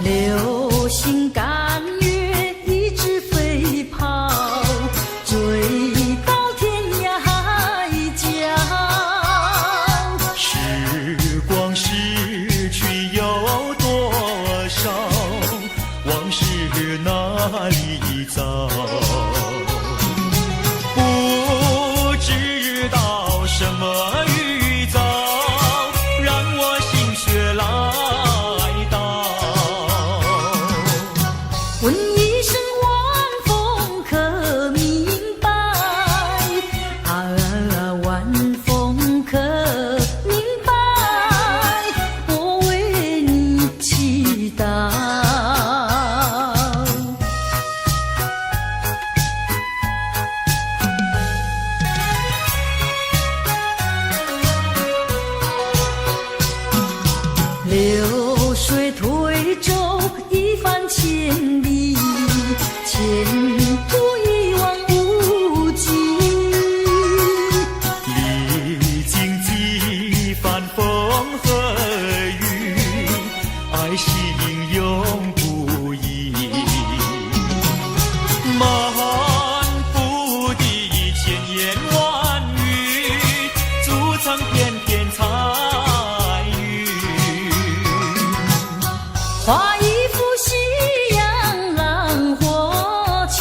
流星赶月一直飞跑，追到天涯海角。时光逝去有多少？往事哪里找？不知道什么预兆，让我心血来到。问一声晚风可明白？晚风可明白？我为你祈祷。流水推舟一番千里，前途一望无际。历经几番风和雨，爱心永不移。满腹的千言万语，筑成片片彩云。画一幅夕阳浪花情，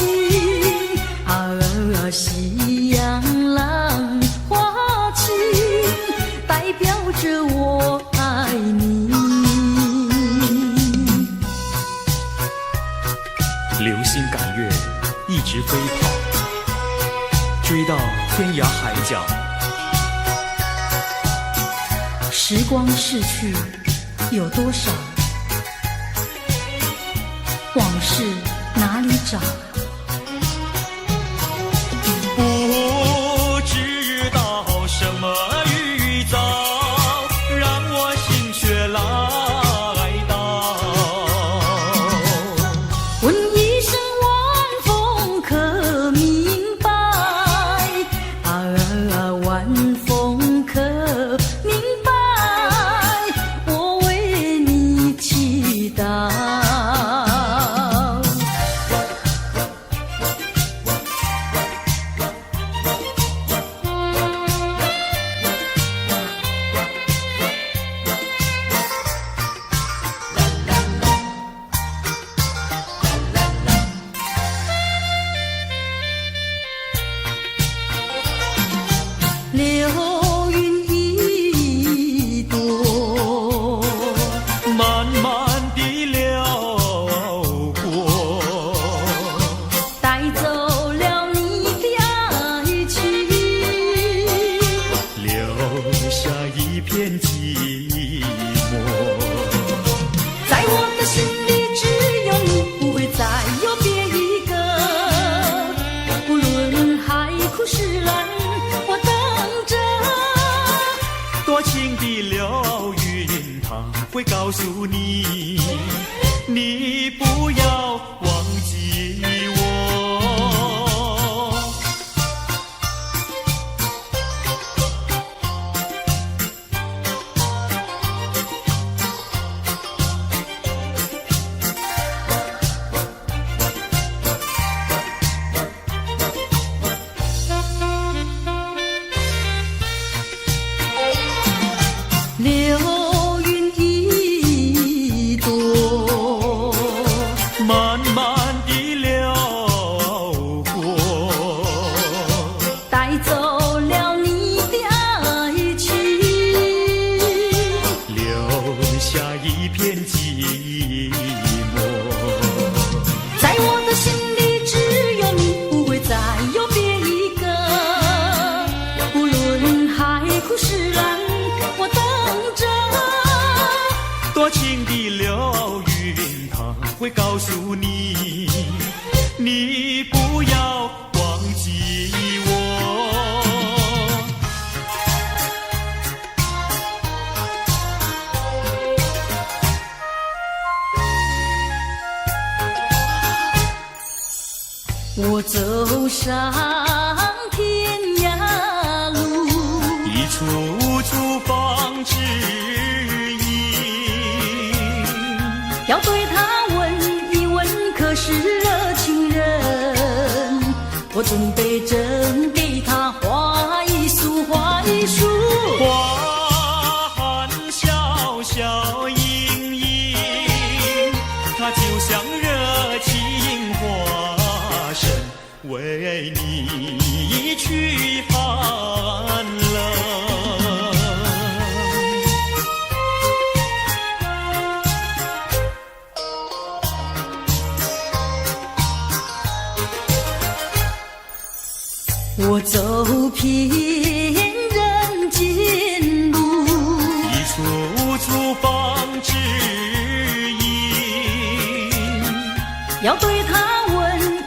夕阳浪花情，代表着我爱你。流星赶月，一直飞跑，追到天涯海角。时光逝去有多少？往事哪里找？不知道什么预兆，让我心血来到。问一声晚风可明白？晚风可明白？我为你祈祷。流云一朵，慢慢地流过，带走了你的爱情，留下一片寂寞。在我的心里只有你，不会再有别一个。不论海枯石烂，我等着。多情的流云，它会告诉你，你不要忘记我。流云一朵，慢慢地流过，带走了你的爱情，留下一片寂寞。在我的心里只有你，不会再有别一个。不论海枯石烂，我等着。多情的流云，它会告诉你，你不要忘记我。我走上天涯路，一处处方知音。要对他问一问，可是热情人？我准备真给他画一束，画一束。花含笑笑盈盈，它就像热情花神，为你去寒冷。我走遍人间路，一处处放指引，要对他问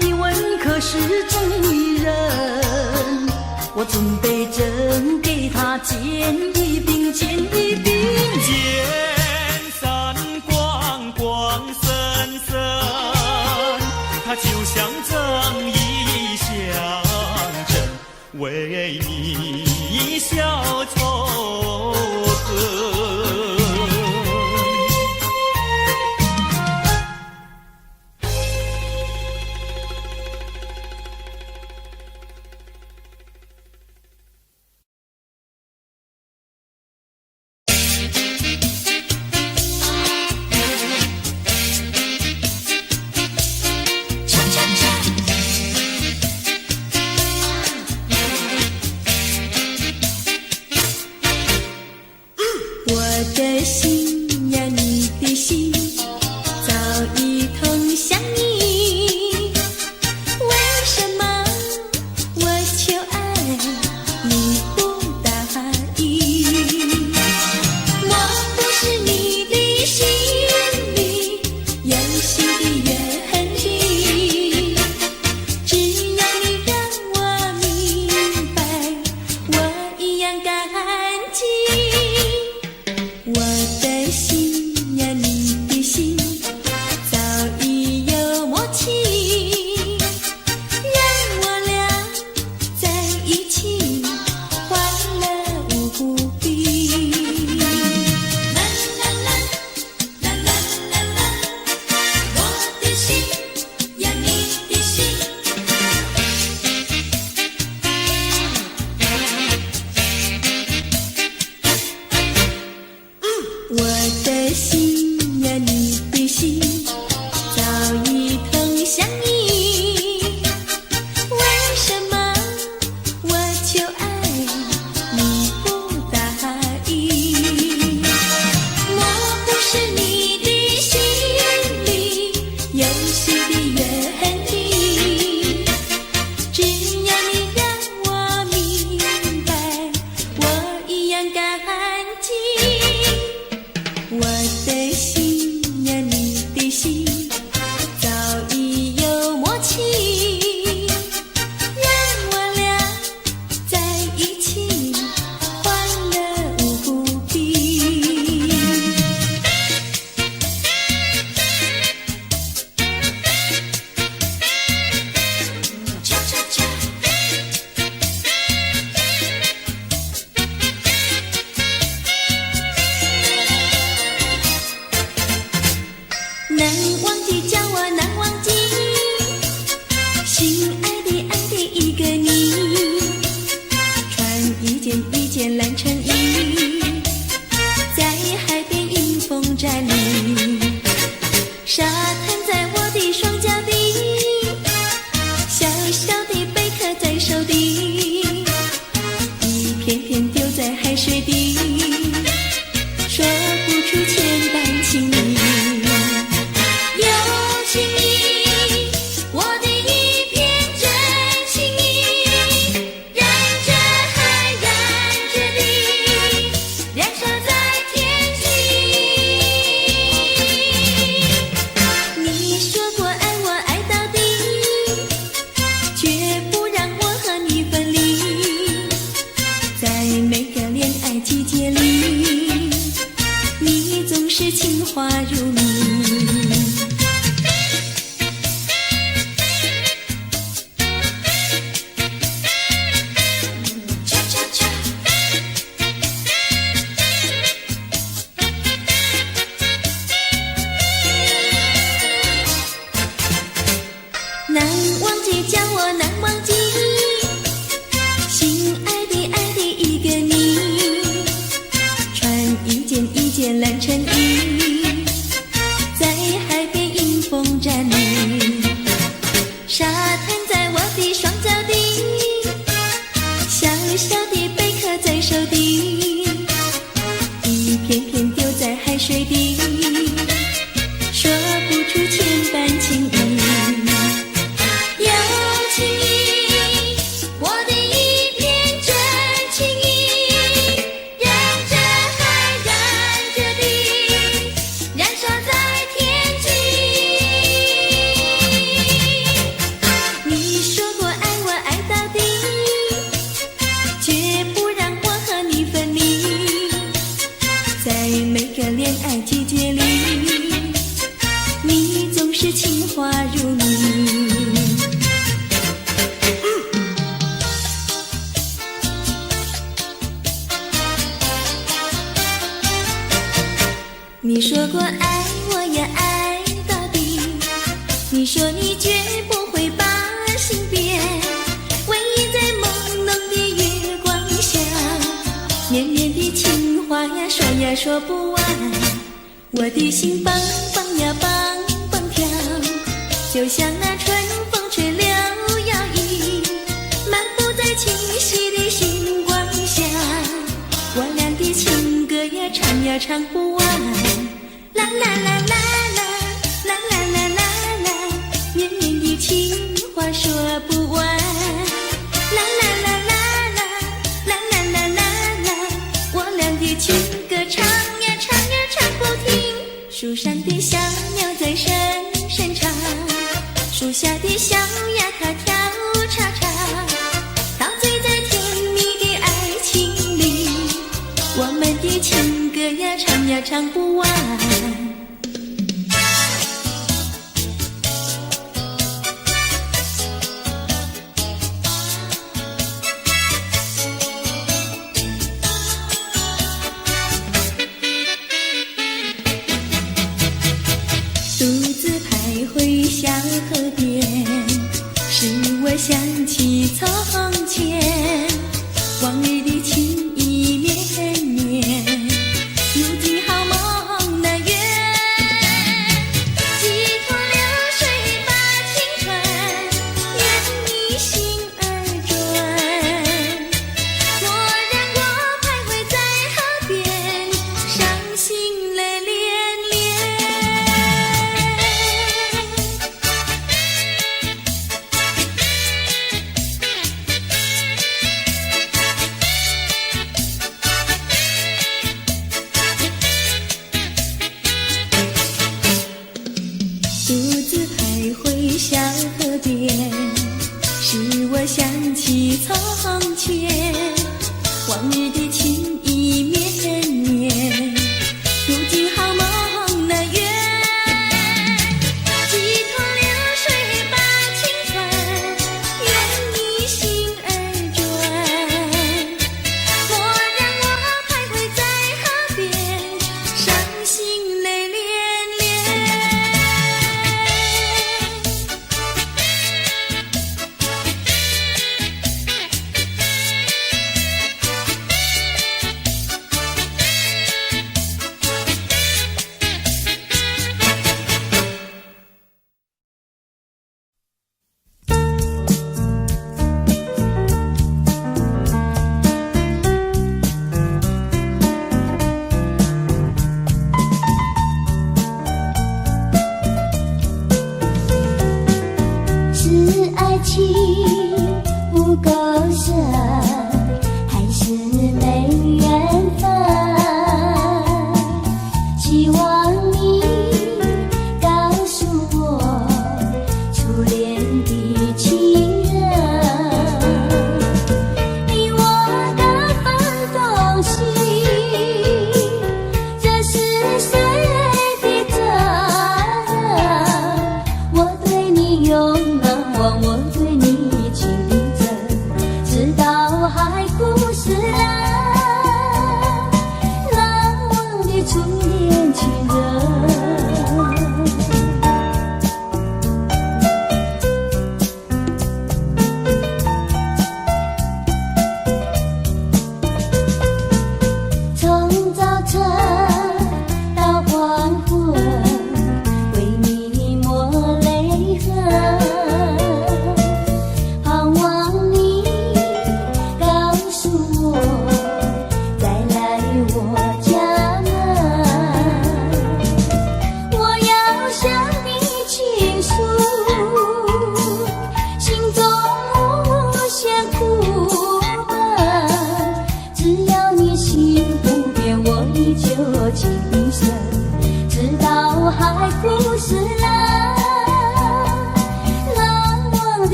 一问，可是真一人？我准备真给他见一饼，见一饼。见散光光森森，它就像正义象征，为你消仇恨。季节你说过爱我要爱到底，你说你绝不会把心变，唯一在朦胧的月光下，绵绵的情话呀说呀说不完，我的心蹦蹦呀蹦蹦跳，就像那春风吹柳摇曳，漫步在清晰的星光下，我俩的情歌呀唱呀唱不完，啦啦啦啦啦啦啦啦啦啦，绵绵的情话说不完，啦啦啦啦啦啦啦啦啦啦，我俩的情歌唱呀唱呀唱不停，树上的小鸟在声声唱，树下的小鸭它跳叉叉，陶醉在甜蜜的爱情里，我们的情歌呀唱呀唱不完。独自徘徊小河边，使我想起从前，往日的情意绵绵，如今好梦难圆，几多流水把情传，愿你心儿转，蓦然我徘徊在河边，伤心泪连连。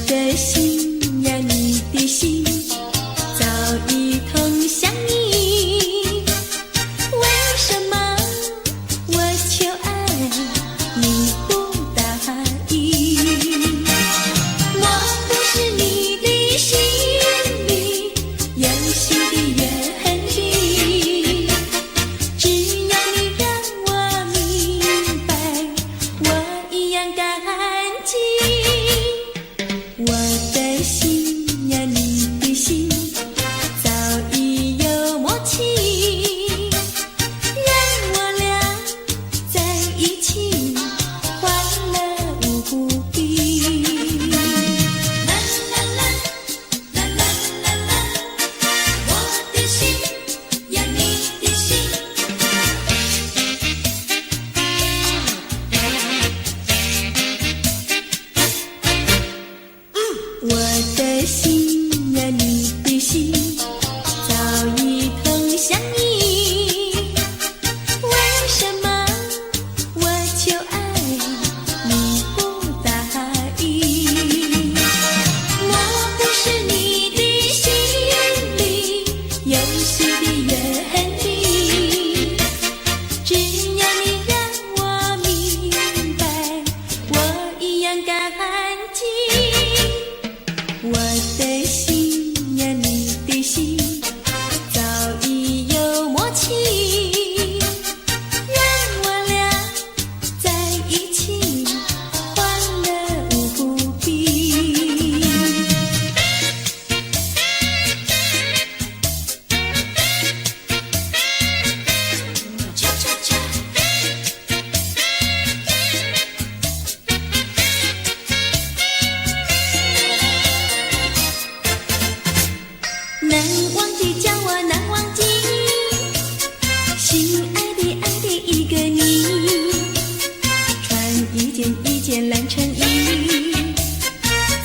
的心呀，你的心早已投向你，为什么我求爱你不答应？我不是你的心里游戏的原地，只要你让我明白，我一样感激。我的心呀，你的心早已有默契，让我俩在一起欢乐无比。啦啦啦啦啦啦啦，我的心呀，你的心。我的心呀，你的心早已投向你，为什么我求爱你不答应？我不是你的心里游戏的原地，只要你让我明白，我一样感激。我的心呀，你的心早已有默契，让我俩在一起欢乐无比。恰恰恰，难忘记叫我难忘记，心爱的爱的一个你，穿一件一件蓝衬衣，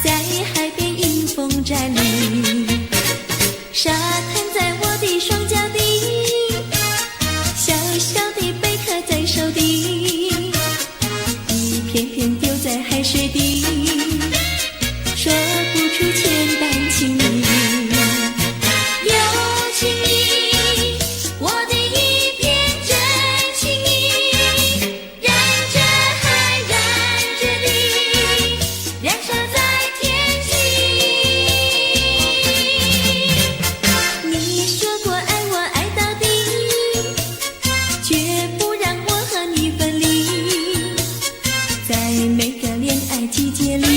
在海边迎风站立，沙滩在我的双脚底，小小的贝壳在手底，一片片丢在海水底，说不出千般情意。有情意，我的一片真情意，燃着海，燃着地，燃烧在天际。你说过爱我爱到底，绝不让我和你分离，在每个恋爱季节里，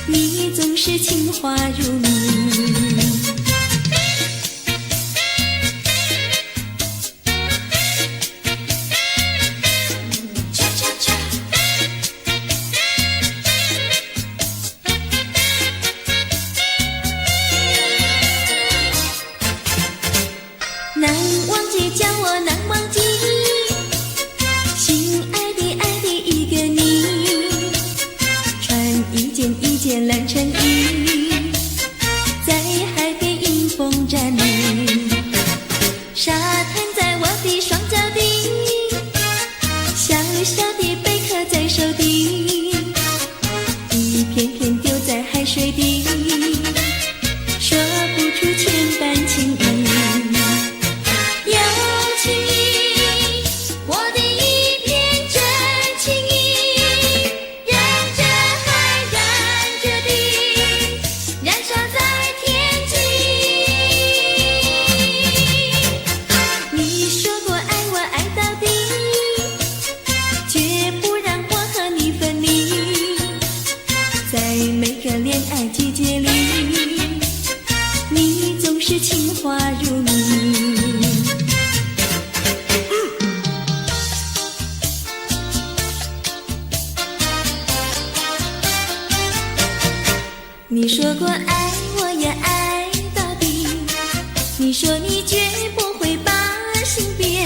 你总是情话如蜜。恰恰恰，难忘记叫我难忘记，心爱的爱的一个你，穿一件一件蓝衬衣，在海边迎风站立，沙滩在我的双脚底，小小的贝壳在手底，一片片丢在海水底，说不出千般情意。有情意，我的一片真情意，燃着海，燃着地，燃烧在天际。你说过爱我爱到底，绝不让我和你分离，在每个恋爱季节里，你总是情话如蜜。你说过爱我也爱到底，你说你绝不会把心变，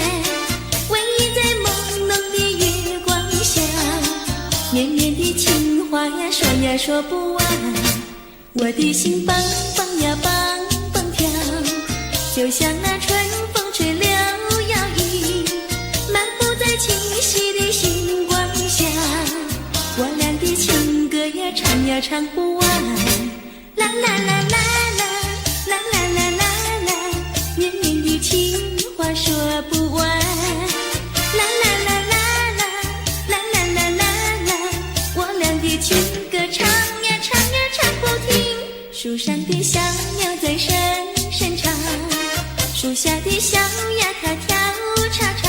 唯一在朦胧的月光下，绵绵的情话呀说呀说不完，我的心蹦蹦呀蹦蹦跳，就像那春风吹柳摇曳，漫步在清晰的星光下，我俩的情歌呀唱呀唱不完。啦啦啦啦啦啦啦啦啦啦，绵绵的情话说不完。啦啦啦啦啦啦啦啦啦啦，我俩的情歌唱呀唱呀唱不停。树上的小鸟在声声唱，树下的小鸭它跳叉叉，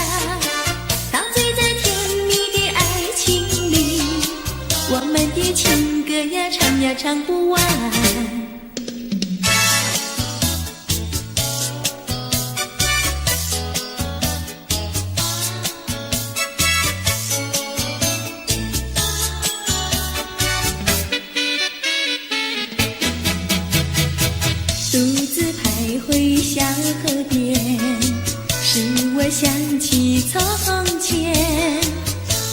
陶醉在甜蜜的爱情里，我们的情歌呀唱呀唱不完。独自徘徊小河边，使我想起从前，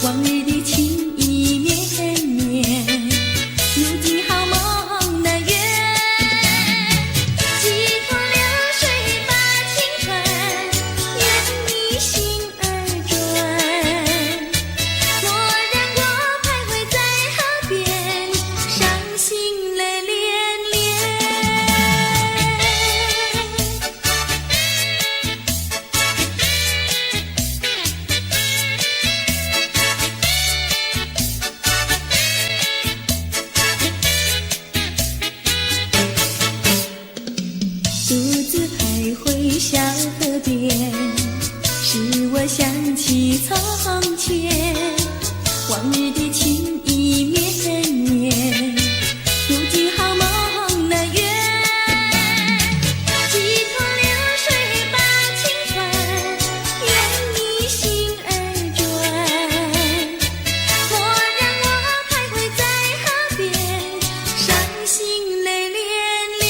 往日的情意绵绵，如今好梦难圆。几头流水把情传，愿你心儿转。蓦然我徘徊在河边，伤心泪涟涟。独自徘徊小河边，使我想起从前，往日的情意绵绵，如今好梦难圆。几头流水把情传，愿你心儿转。蓦然我徘徊在河边，伤心泪涟涟。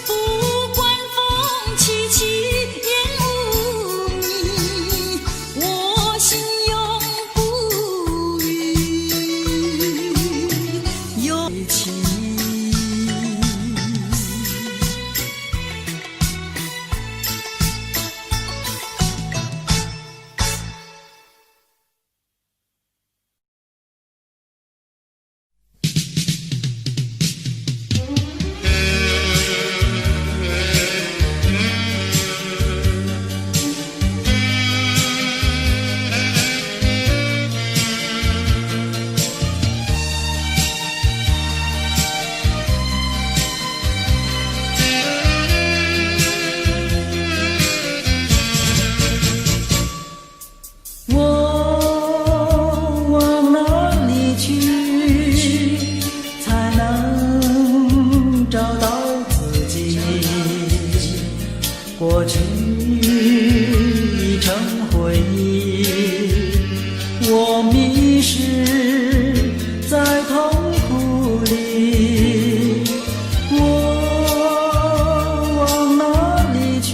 不管风凄凄烟雾迷，我心永不渝有情。我往哪里去，才能找到自己？过去已成回忆，我迷失在痛苦里。我往哪里去，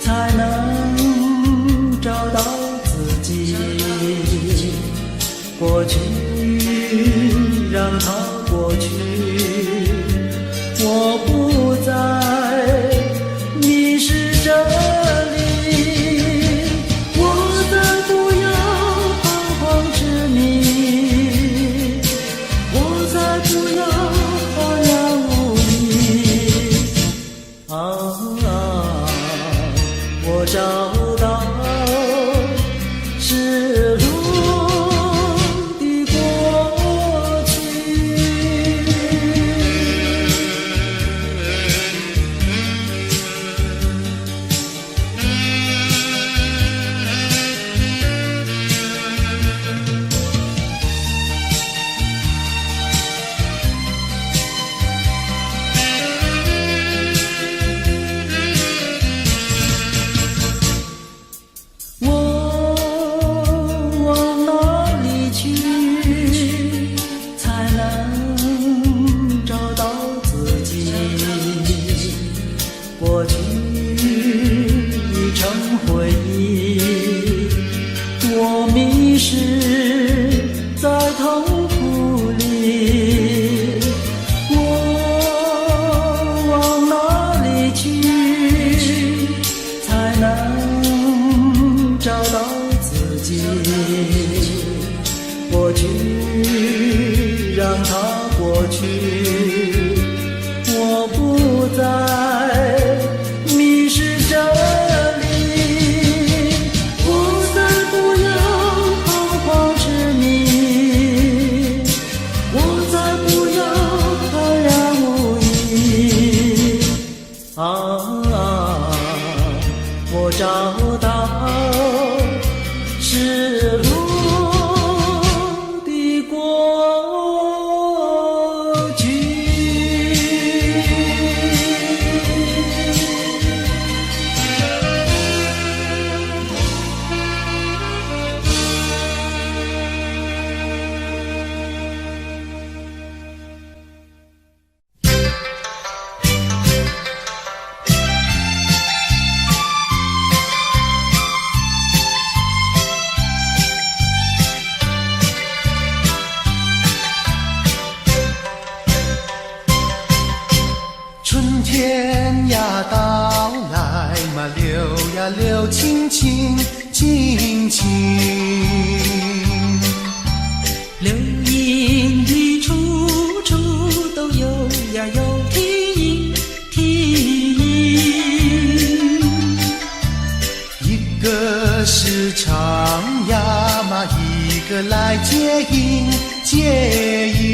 才能找到自己？过去让它过去，我不再迷失这里，我再不要彷徨执迷，我再不要荒凉无依。我找到失落的过去。过去，我不再迷失这里，不再不要彷徨痴迷，我再不要坦然无依。我找到失落的过去。春天呀到来嘛，流呀流，清清清清，流萤的处处都有呀有啼音，一个是唱呀嘛，一个来接应接应。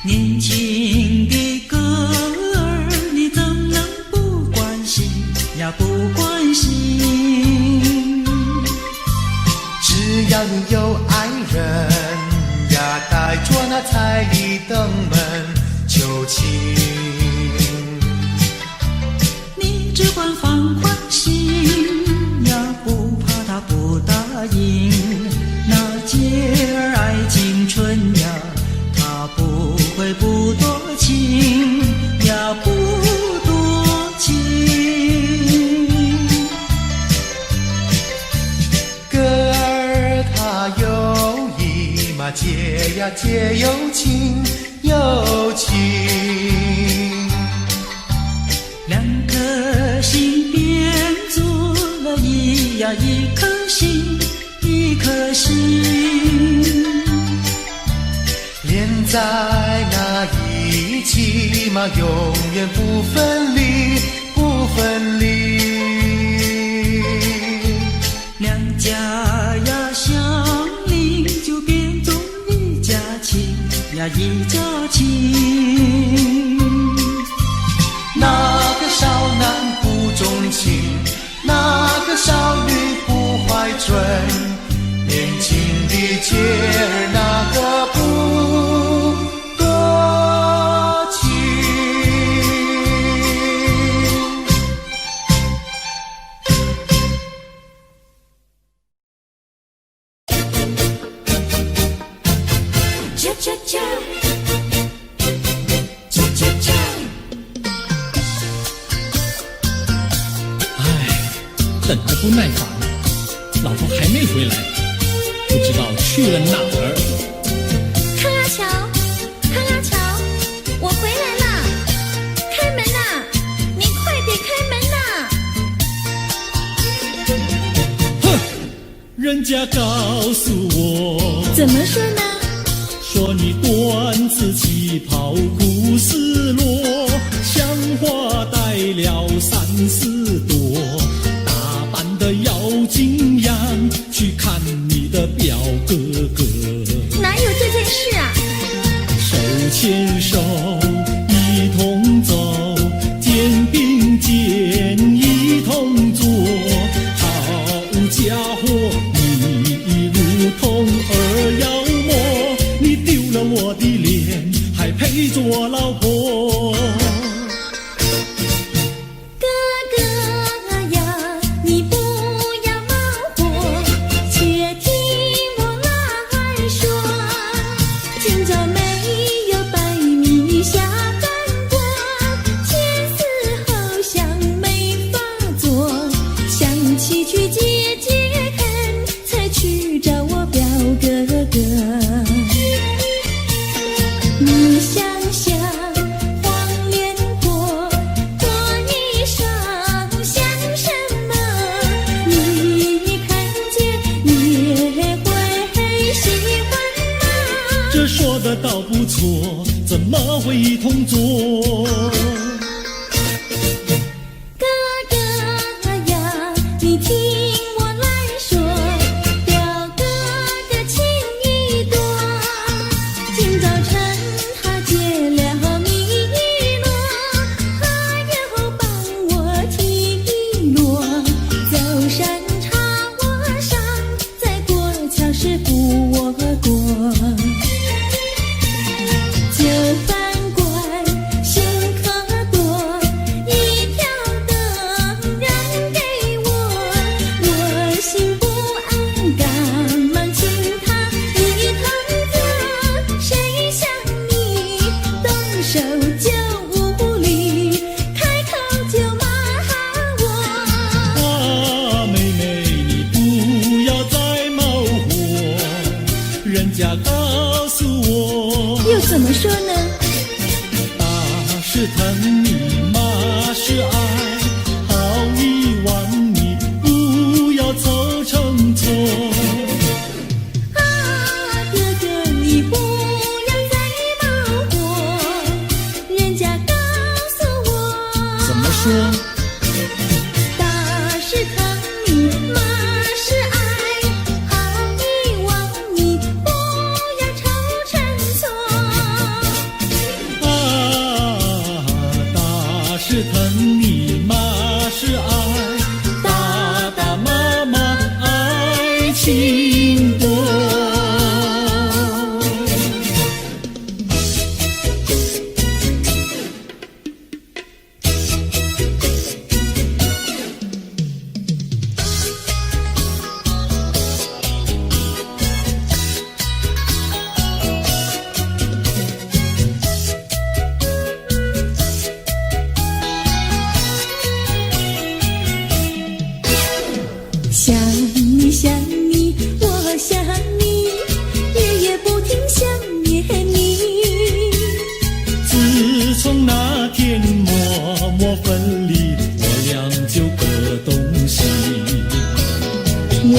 年轻的歌儿，你怎能不关心呀不关心？只要你有爱人呀，带着那彩礼登门求亲。你只管放宽心呀，不怕他不答应。那姐儿爱青春呀，他不会不多情呀，不多情。歌儿它有意嘛，结呀结有情有情。两颗心变作了一颗心，一颗心。连在那一起嘛，永远不分离，不分离。两家呀相邻，就变作一家亲呀一家亲。那个少男不钟情，那个少女不怀春，年轻的姐儿那个不多情。啾啾啾，啾啾啾。等还不耐烦，老婆还没回来，不知道去了哪儿。康阿乔，康阿乔，我回来啦！开门呐！你快点开门呐！哼，人家告诉我，怎么说呢？说你短子旗袍苦丝罗，像花戴了3、4朵。的妖精样去看你的表哥哥，哪有这件事啊？手牵手一同走，肩并肩一同坐。好家伙，你如同儿妖魔，你丢了我的脸，还陪着我老婆。你想想黄连果，果衣裳像什么？你看见也会喜欢吗？这说的倒不错，怎么会一同做？哥哥呀，你听我来说，表哥的情意多。今早晨他结了米诺，他又帮我提落，走山茶我上，再过桥是扶我过。就饭馆新可多，一条灯让给我，我心不安，赶忙请他一同坐。谁想你动手就无理，开口就骂我。啊，妹妹，你不要再冒火，人家告诉我，又怎么说呢？打是疼你，骂是爱，好意望你不要凑成错。啊，哥哥你不要再冒火，人家告诉我。怎么说？打是疼你，骂是爱，好意望你不要凑成错。啊，打是疼你，骂是爱，打打骂骂爱情多。想你想你，我想你，日夜不停想念你。自从那天默默分离，我俩就各东西。我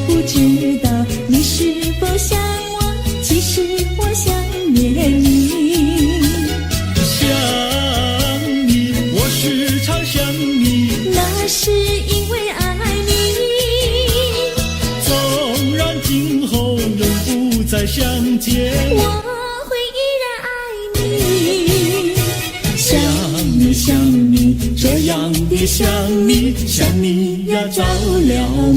不知道你是否想我，其实我想念你。想你，我时常想你，那是因为爱你。纵然今后仍不再相见，我会依然爱你。想你想你，这样的想你，想你呀着了迷。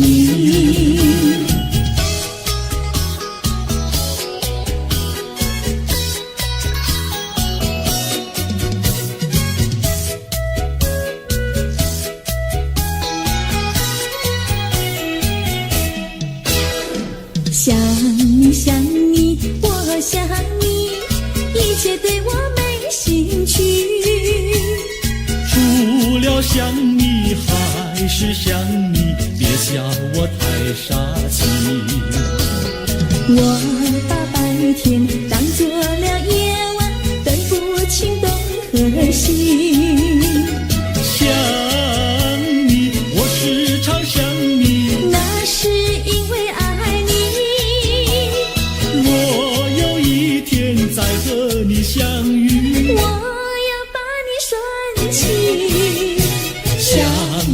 想你想你，我想你，一切对我没兴趣。除了想你还是想你，别笑我太傻气。我把白天当作了夜晚，分不清东和西。想你，我时常想你，那是因为爱你。我有一天再和你相遇，我要把你拴起。想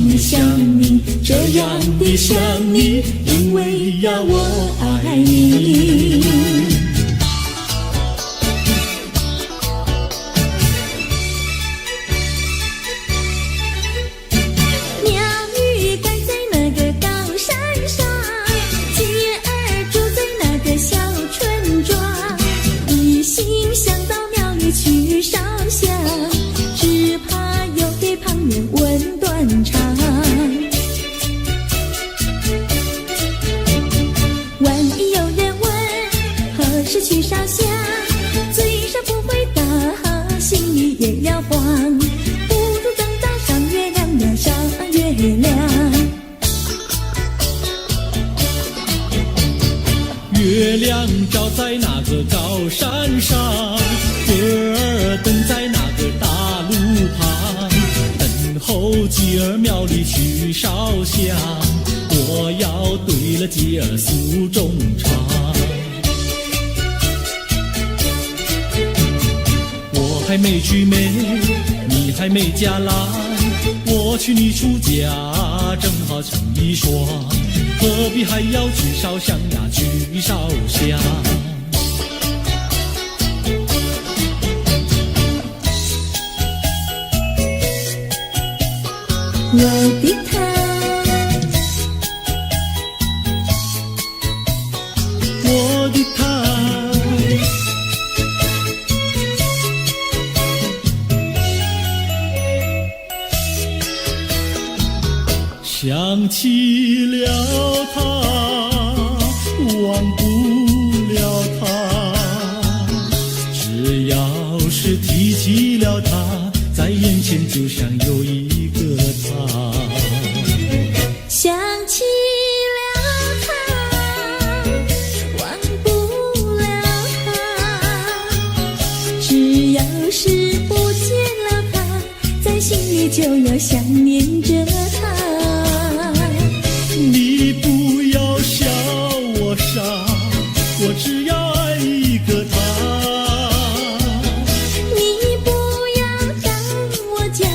你想你，这样的想你，因为呀我爱你。鸟语盖在那个高山上，鸡儿住在那个小村庄，一心想到庙里去烧香，只怕又给旁人问断肠。万一有人问何时去烧香，嘴上不回答，心里也要慌，不如等到上月亮呀，上月亮。月亮照在那个高山上，月儿等在那个大路旁，等候鸡儿庙里去烧香，我要对了鸡儿诉衷肠。还没娶美，你还没嫁来，我娶你出嫁，正好成一双，何必还要去烧香呀，去烧香？我的他，我的他，想起了他，忘不了他，只要是提起了他，在眼前就像有一个他。想起了他，忘不了他，只要是不见了他，在心里就要想念着他。你不要笑我傻，我只要爱一个他。你不要当我假，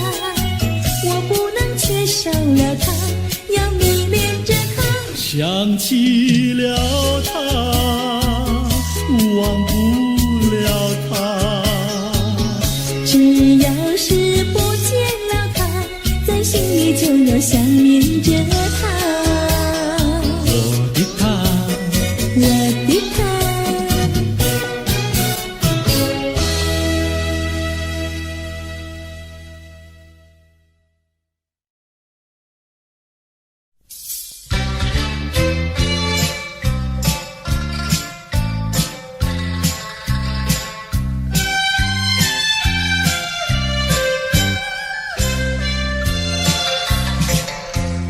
我不能缺少了他，要迷恋着他。想起了他，忘不了他，只要是不见了他，在心里就要想念着他。我的他，我的他，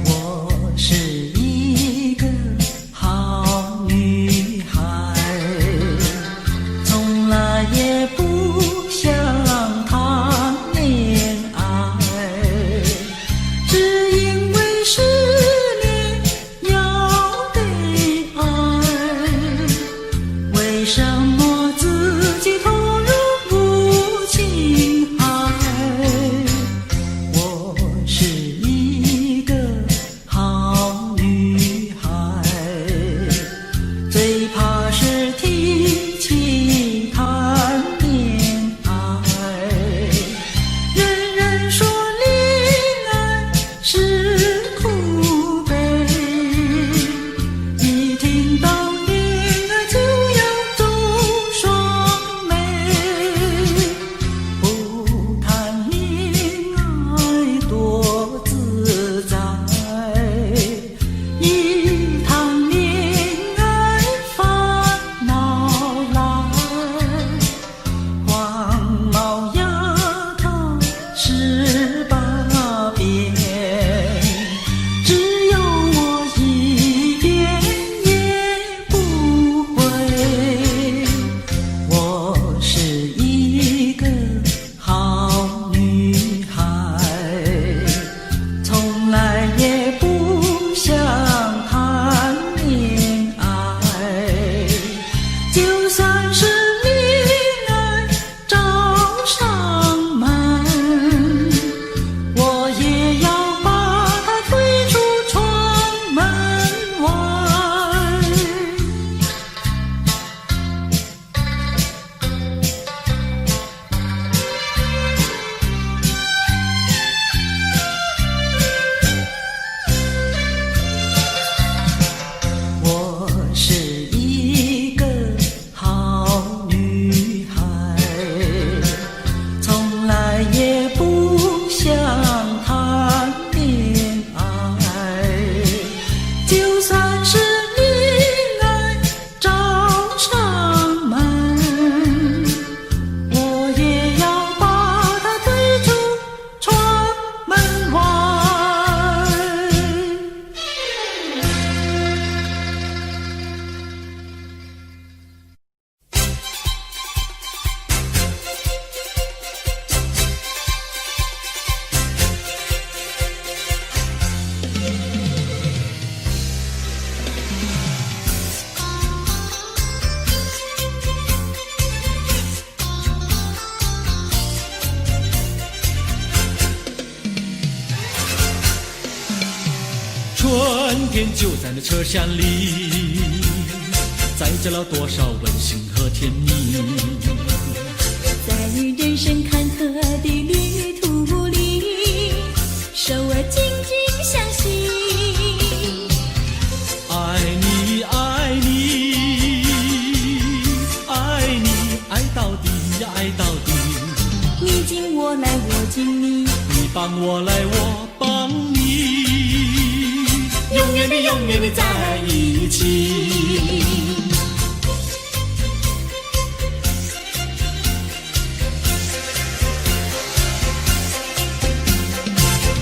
我是一个好女孩，从来也不想谈恋爱，只因为思念要被爱，为什么自己投入不情海？我是一个好女孩，最怕是提起谈恋天就在那车厢里，载着了多少温馨和甜蜜。在人生坎坷的旅途里，手儿紧紧相系。爱你爱你爱你爱到底呀爱到底，你敬我来我敬你，你帮我来我帮你，永远的永远的在一起。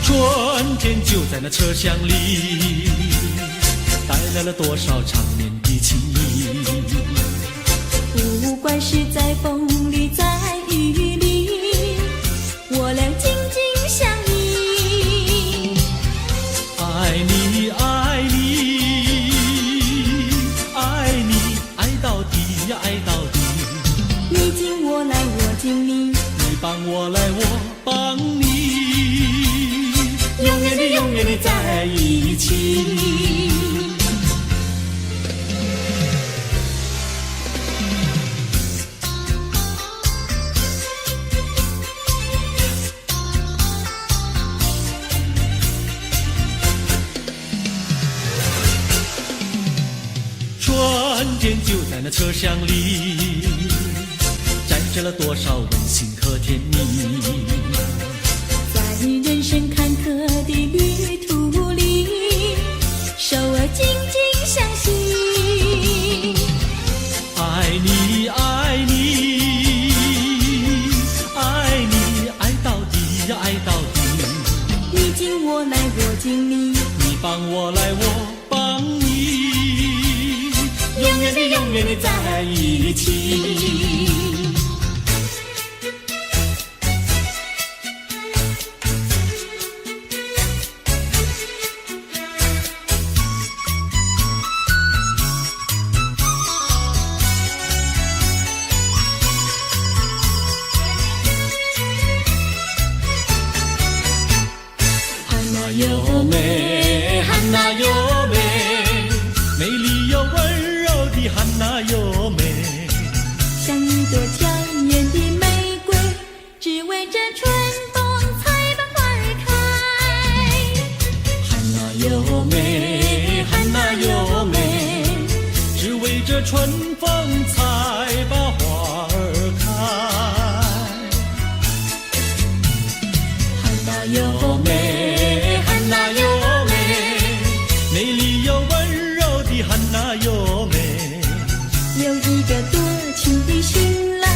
春天就在那车厢里，带来了多少长绵的情谊。不管是在风里在雨里，我俩紧紧相依。爱你爱你爱你爱到底呀爱到底，你敬我来我敬你，你帮我来我帮你，永远的永远的在一起。春天就在那车厢里，载着了多少温馨和甜蜜。在人生坎坷的旅途里，手儿紧紧相系。爱你爱你爱你爱到底呀爱到底，你敬我来我敬你，你帮我来我帮你，永远的永远的在一起。优美，汉娜优美，美丽又温柔的汉娜优美，像一朵娇艳的玫瑰，只为这春风才把花儿开。汉娜优美，汉娜优美，只为这春风才把花儿开。汉娜优美，汉娜优美，美丽又温柔的汉娜优美，有一个多情的新郎，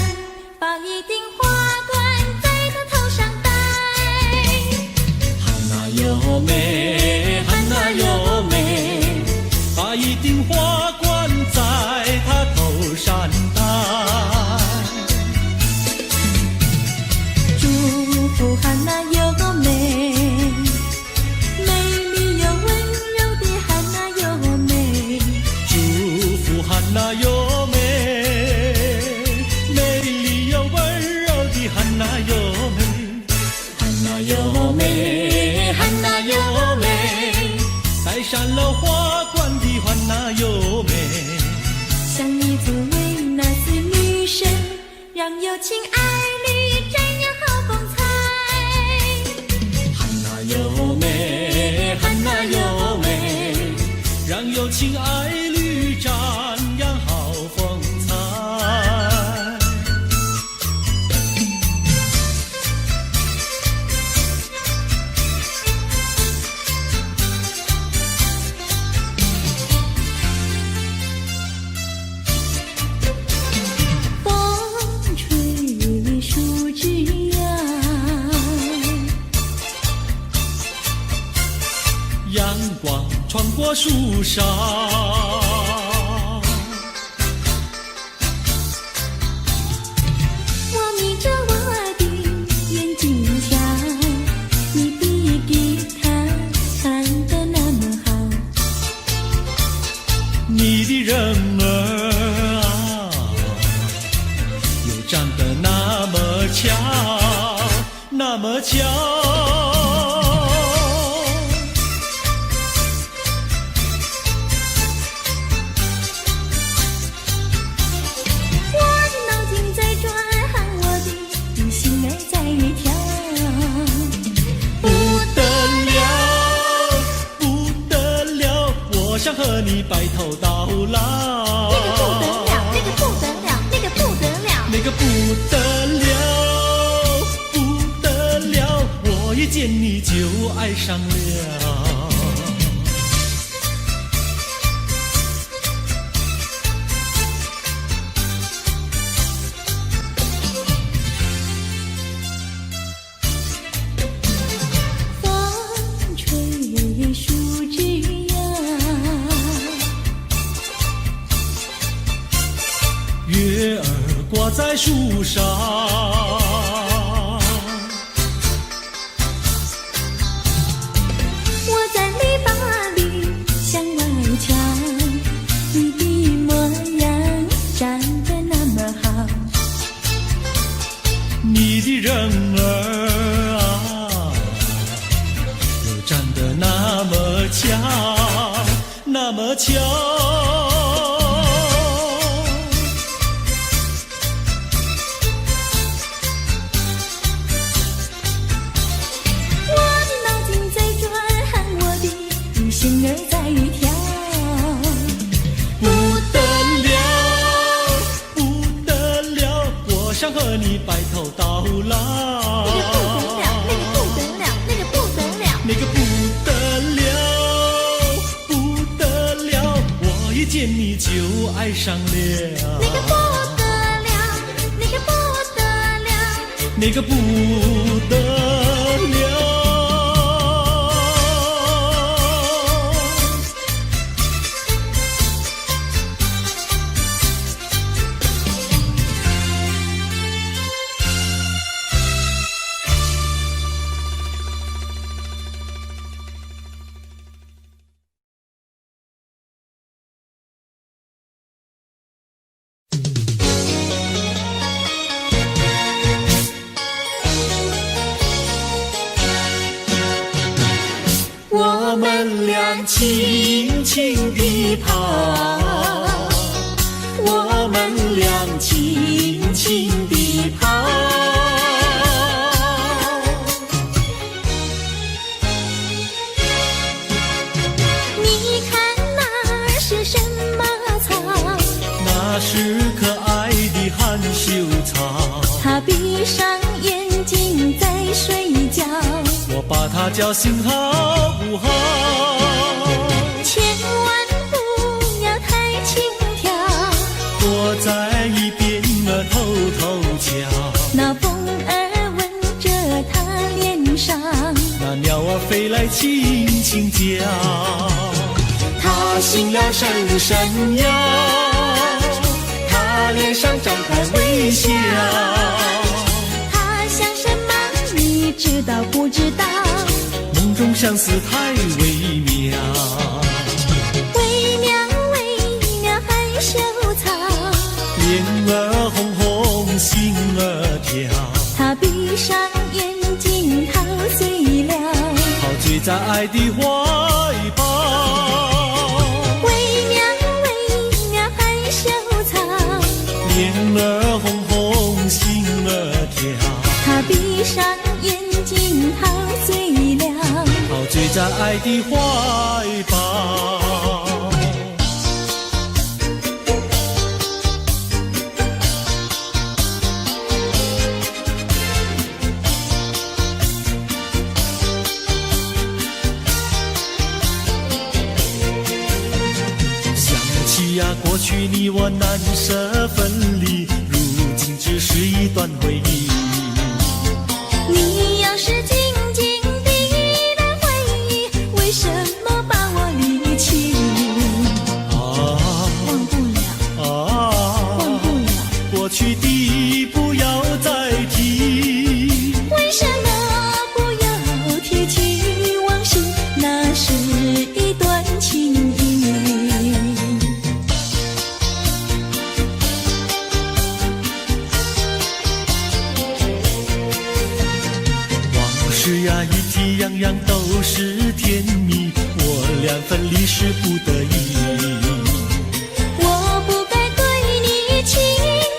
把一顶花冠在他头上戴。汉娜优美，汉娜优美，把一顶花冠在她头上戴。祝福汉娜优美，美丽又温柔的汉娜优美。祝福汉娜优美，美丽又温柔的汉娜优美，汉娜优美，汉娜优美，戴上了花冠的汉娜优美，像一座维纳斯女神，让有情爱侣瞻仰好风采。汉娜优美，汉娜优美，让有情爱侣瞻仰好风采。风吹树枝摇，阳光穿过树梢，我眯着我的眼睛瞧，你的吉他弹得那么好。你的人儿啊，又长得那么巧，那么巧。白头到老。那个不得了，那个不得了，那个不得了，那个不得了，不得了，我一见你就爱上了。风吹树枝摇，月儿挂在树上，我在篱笆里向外瞧，你的模样长得那么好，你的人儿啊，又长得那么巧，那么巧。我的脑筋在转，我的心儿在跳。不得了，不得了，我想和你白头到老。那个不得了，那个不得了，那个不得了，那个不得了，不得了，我一见你就爱上了。那个不得了，那个不得了，那个不得了。我们俩轻轻地跑，我们俩轻轻地跑。你看那是什么草？那是可爱的含羞草，它闭上眼睛在睡觉，我把它叫醒好不好？千万不要太轻佻，我在一边偷偷瞧，那风儿吻着它脸上，那鸟儿飞来轻轻叫，它醒了伸伸腰，它脸上张开微笑。它想什么你知道不知道？梦中相思太微妙，微妙微妙含羞草，脸儿红红心儿跳，它闭上眼睛陶醉了，陶醉在爱的怀抱。微妙微妙含羞草，脸儿红红心儿跳，它闭上眼睛陶醉了，陶醉在爱的怀抱。想起呀，过去你我难舍分离，如今只是一段回忆。你要是静静地来回忆，为什么把我离弃？忘不了，忘不了，过去的不要再提，为什么不要提起往事？那是一段情谊。往事呀，一提样样都是甜蜜，我俩分离是不得已。我不该对你情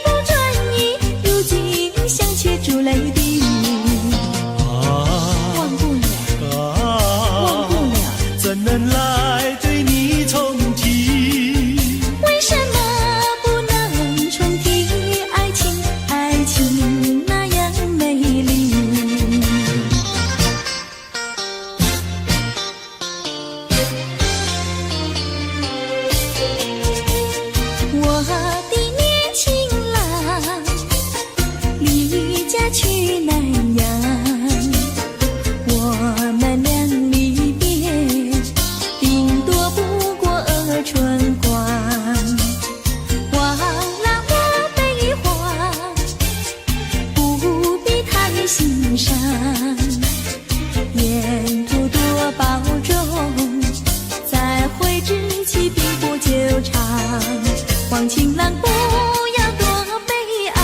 不转移，如今想起珠泪滴。忘不了，忘不了，怎能来对你重提？呀去南洋，我们俩离别，顶多不过春光。忘了我悲欢，不必太心伤。沿途多保重，再会之期并不久长。望情郎不要多悲哀，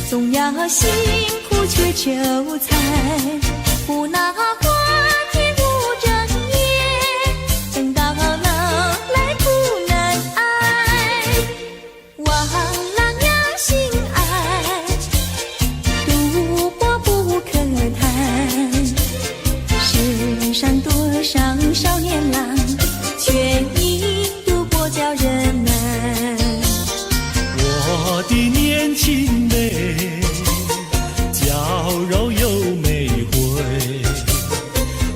总要辛苦却求财，不拿花天无正业，等到老来苦难挨。望郎呀心爱，赌博不可谈，世上多少少年郎，却因赌博叫人难。我的年轻妹，娇柔又玫瑰，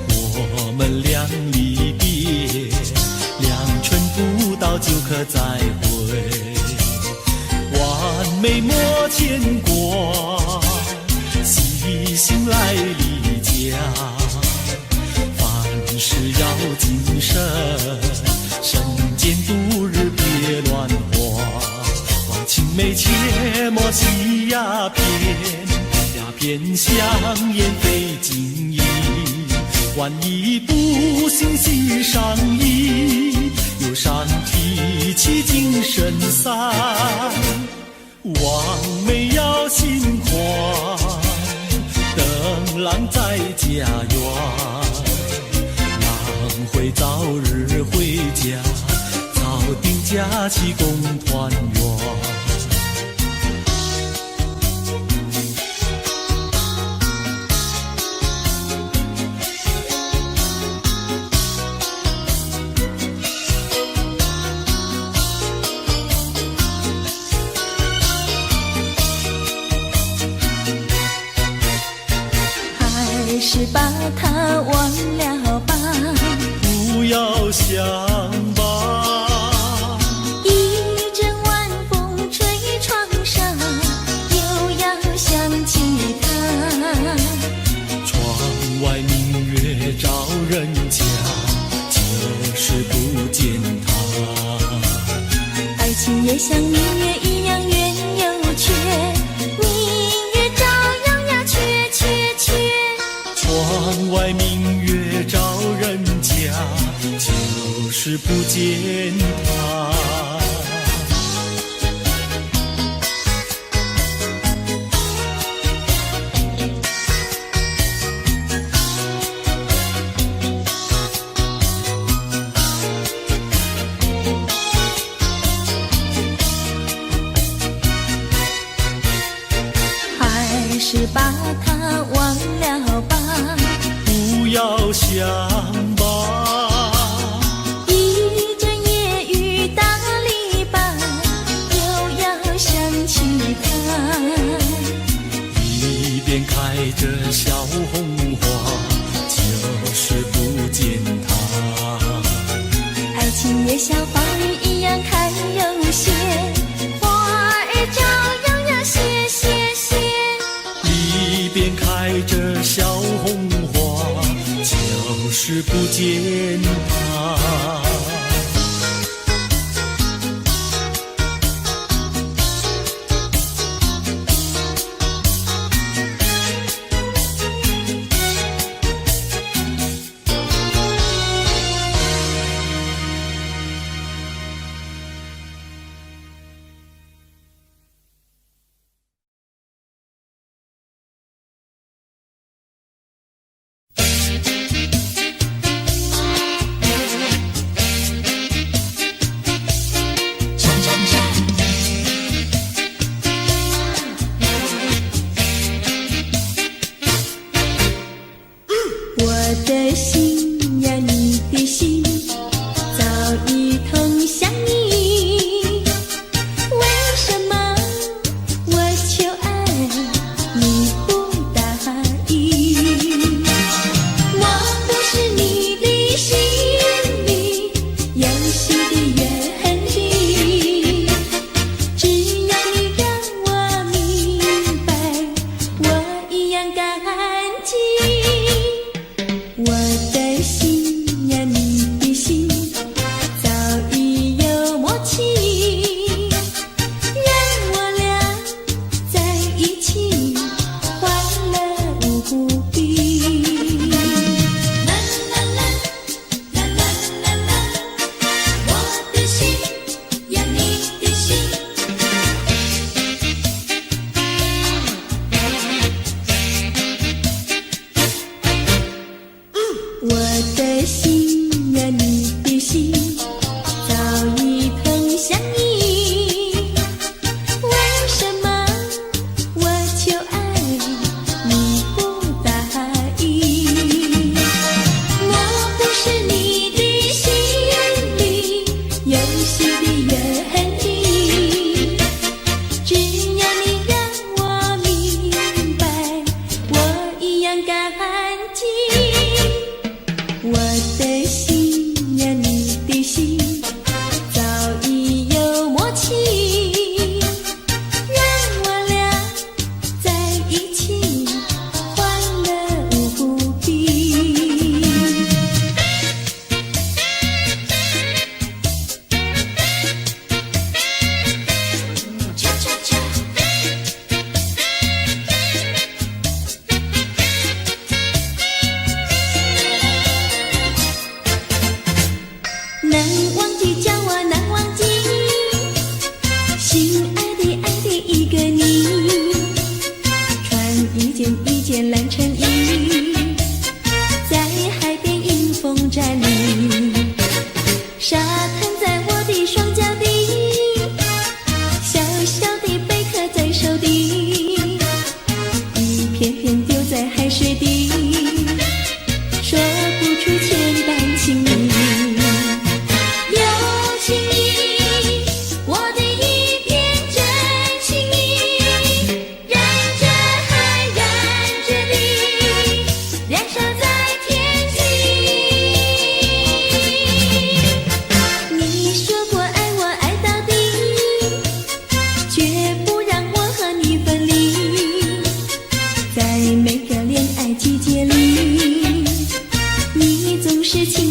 我们俩离别，2春不到就可再会。完美莫牵挂，细心来离家，凡事要谨慎，身兼度日别乱花。青梅切莫吸鸦片，鸦片香烟非金银。万一不幸喜上意，忧伤提起精神散。望梅要心宽，等郎在家园，郎会早日回家，早定假期共团圆。还是把它忘了吧，不要想吧。一阵晚风吹窗上，又要想起他。窗外明月照人家，就是不见他。爱情也像明月一样圆又缺，明月照样呀缺缺缺。窗外明月照人家，就是不见他。还是把它忘了吧，不要想吧。一阵夜雨打篱笆，又要想起他。一边开着小红花，就是不见他。爱情也像花儿一样开又谢，花儿照样呀谢谢谢。一边开着小红花，就是不见他。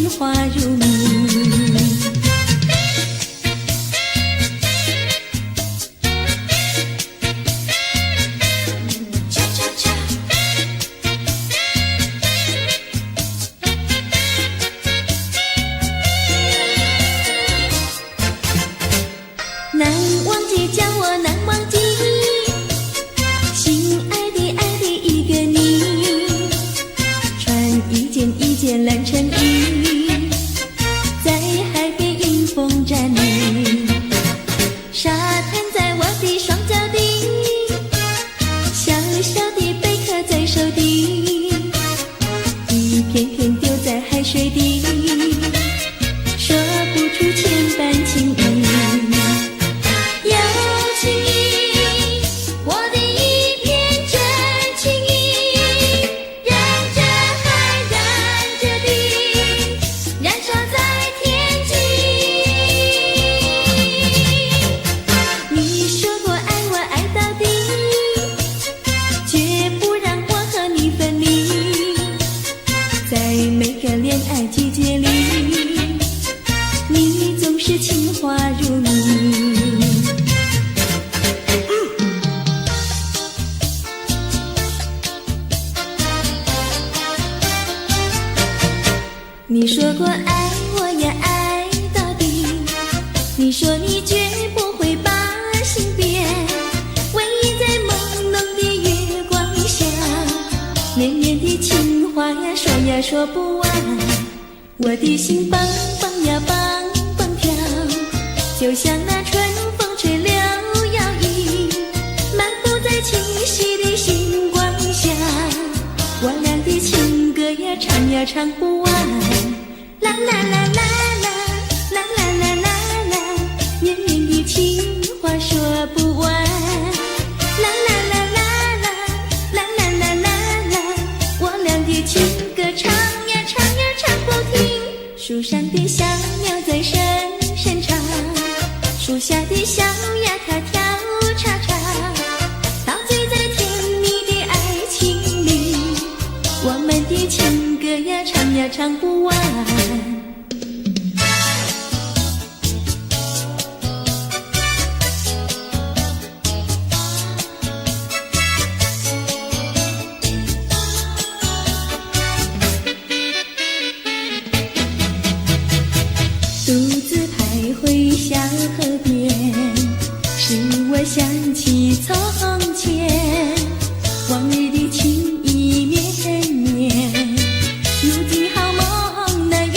情话如谜。难忘记，叫我难忘记，心爱的爱的一个你，穿一件蓝衬衣，在海边迎风站立，沙滩在我的双脚底，小小的贝壳在手底，一片片丢在海水底，说不出千般情意。恋爱季节里，你总是情话如谜。你说过爱我呀爱到底，你说你绝不会把心变，偎依在朦胧的月光下，绵绵的情话呀说呀说不完，我的心蹦蹦呀蹦蹦跳，就像那春风吹柳摇曳，漫步在清晰的星光下，我俩的情歌呀唱呀唱不完，啦啦啦啦啦啦啦啦啦啦，绵绵的情话说不完，啦啦啦啦啦啦啦啦啦啦，我俩的情歌唱呀唱呀唱不停，树上的小鸟在声声唱，树下的小鸭它跳叉叉，陶醉在甜蜜的爱情里，我们的情歌呀唱呀唱不完。独自徘徊小河边，使我想起从前，往日的情意绵绵，如今好梦难圆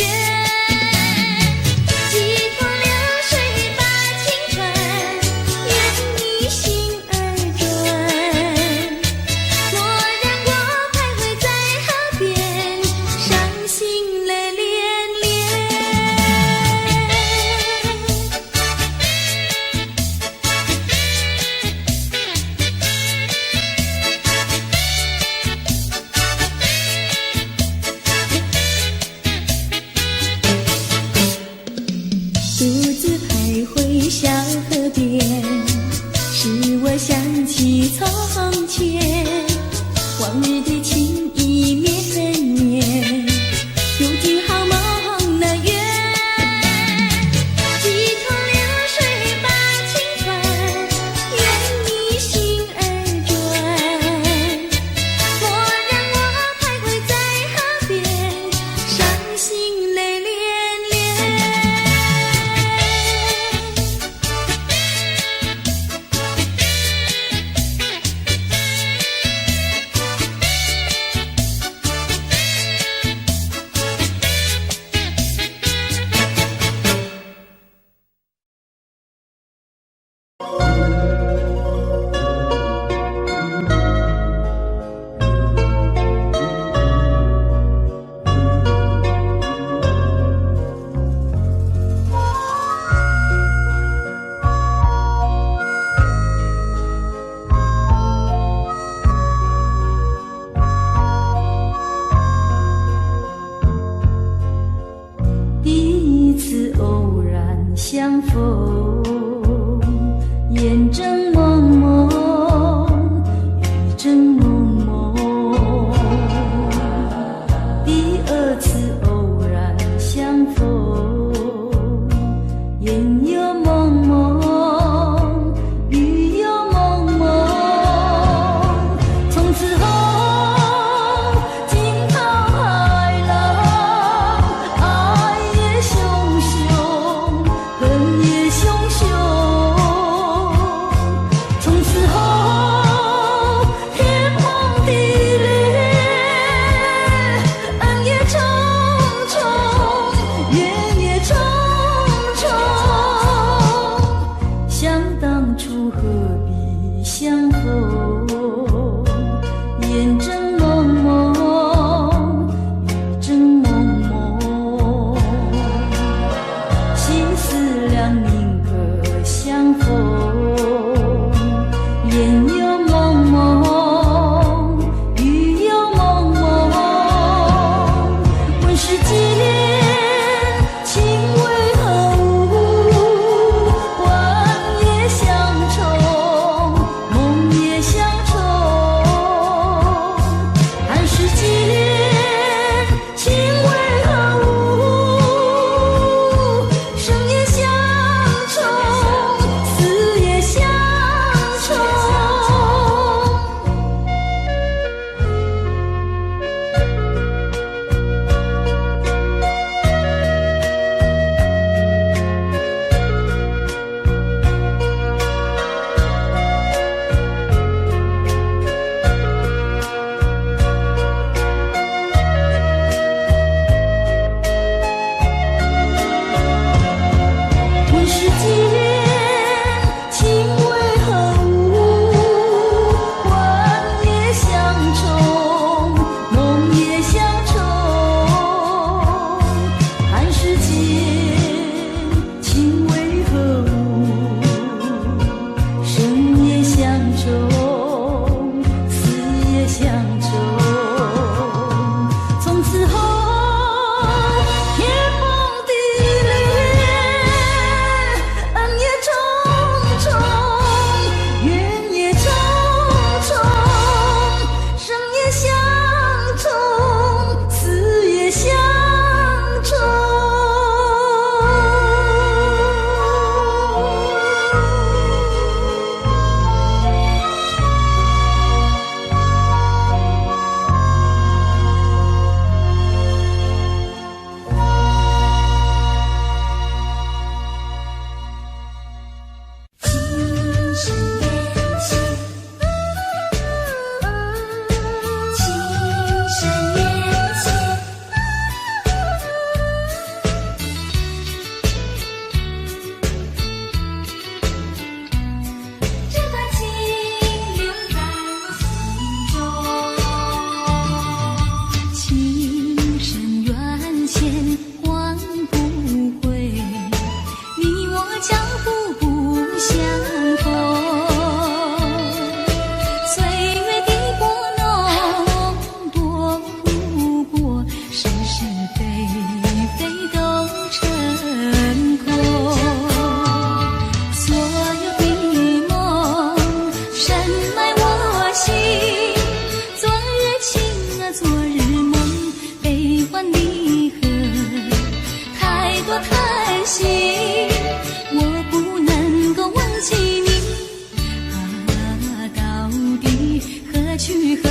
去何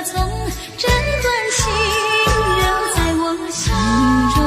从？这段情留在我心中。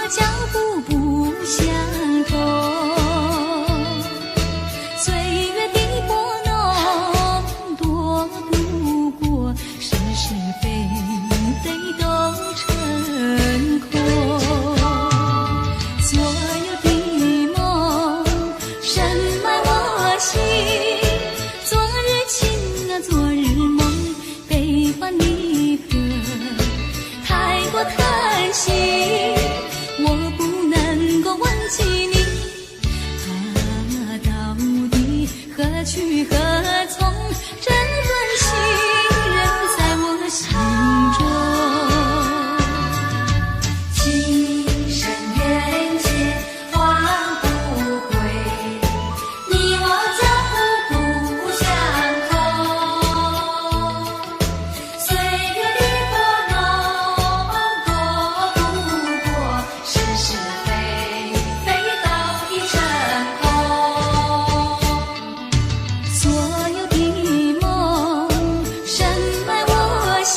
脚步不相同，岁月的拨弄躲不过是是非非都成空。所有的梦深埋我心，昨日情啊昨日梦，悲欢离合太过叹息。我不能够忘记你，到底何去何从？这段情仍在我心中。情深缘浅换不回，你我脚步不相同。岁月的拨弄躲不过是是非非都已成空。所有的梦深埋我心，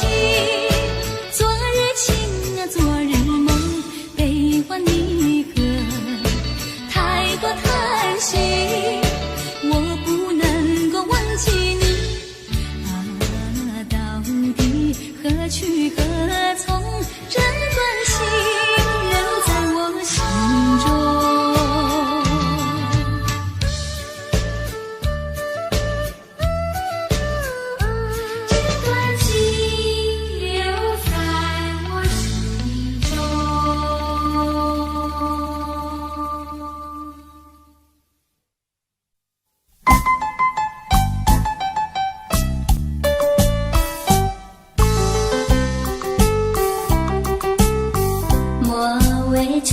昨日情啊昨日梦，悲欢离合太过叹息。我不能够忘记你，到底何去何从？这段情仍在我心中。这段情留在我心中。莫为春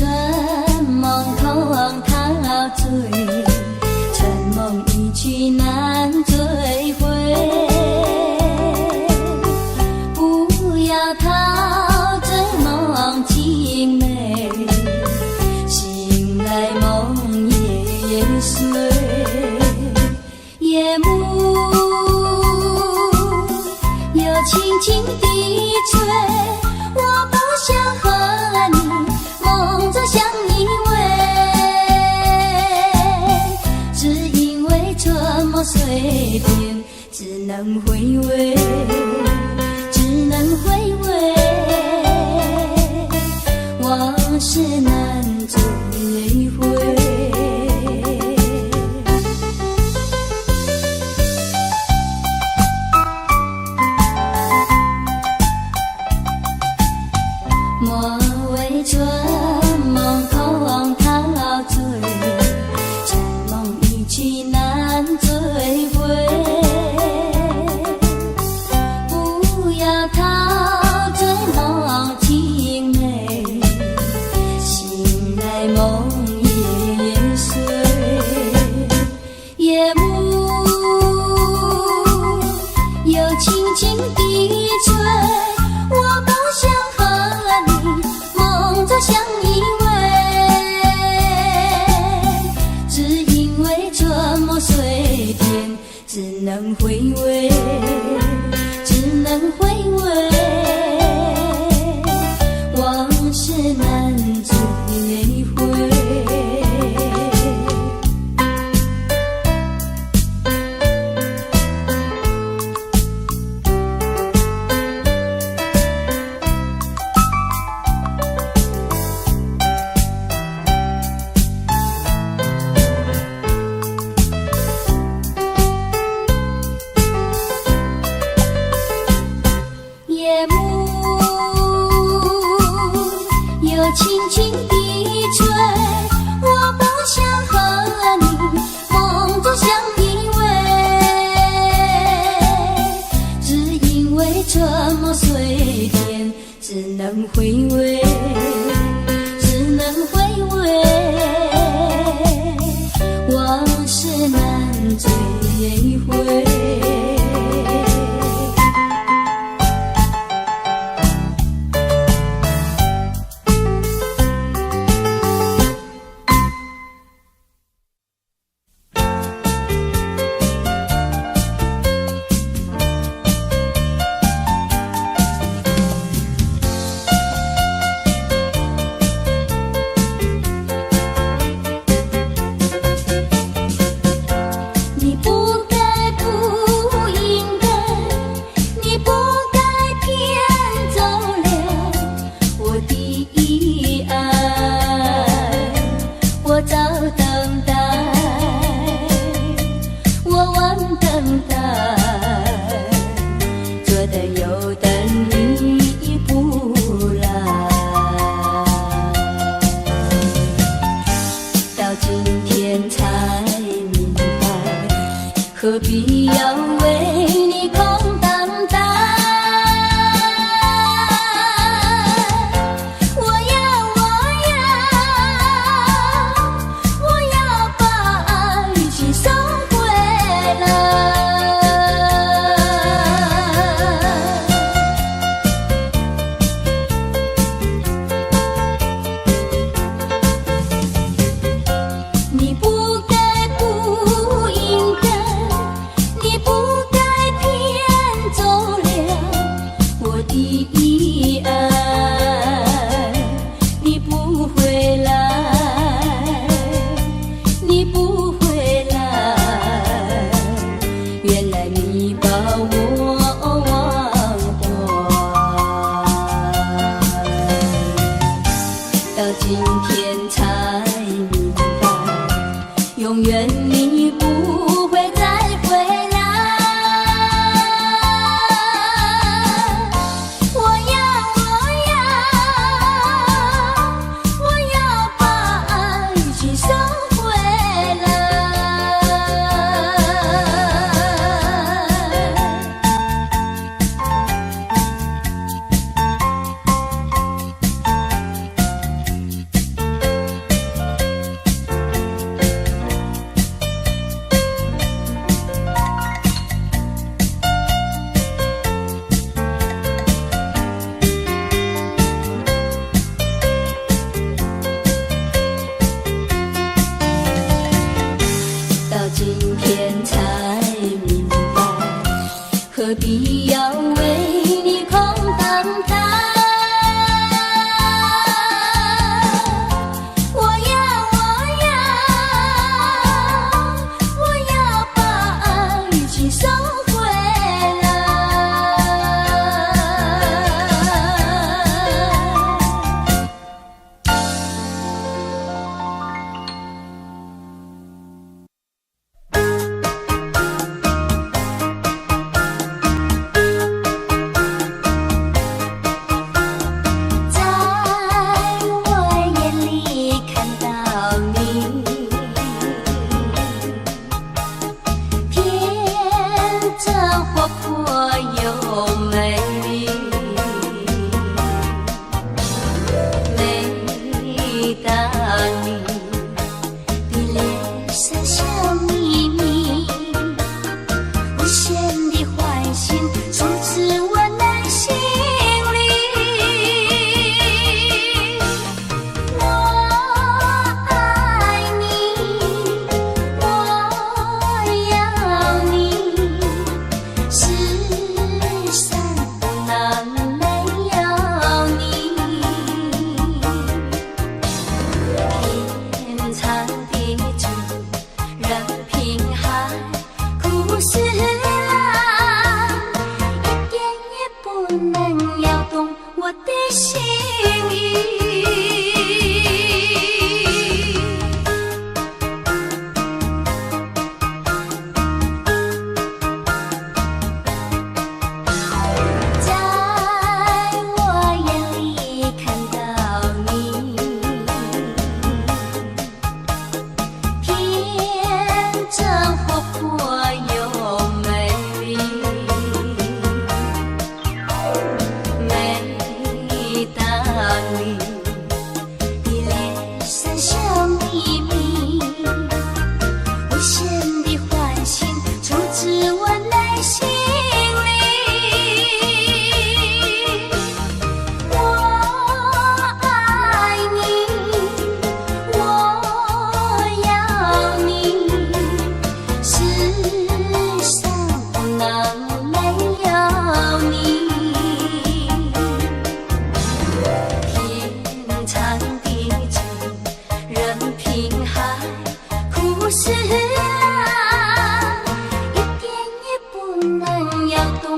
梦空陶醉，春梦一去难追回。不要陶醉梦情美，醒来梦也碎。夜幕又轻轻地吹，我不想和你梦中相依偎，只因为春梦碎片，只能回味，只能回味，往事难追回。莫为春梦空陶醉，春梦一去难追回。不要陶醉梦情美，醒来梦也碎。夜幕又轻轻地吹，我不想和你梦中相依偎，只因为春梦碎片，只能回味，只能回味，往事难追回。这么随便，只能回味，只能回味，往事难追回。何必要为你空荡荡？我要把爱情收回来。你不该不应该。你不该骗走了我的爱，你不回来，你不回来，原来你把我忘怀，到今天才明白，永远你不会再回来。今天才明白，何必要为你空荡荡？我要把爱情收回来。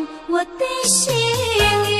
懂我的心意。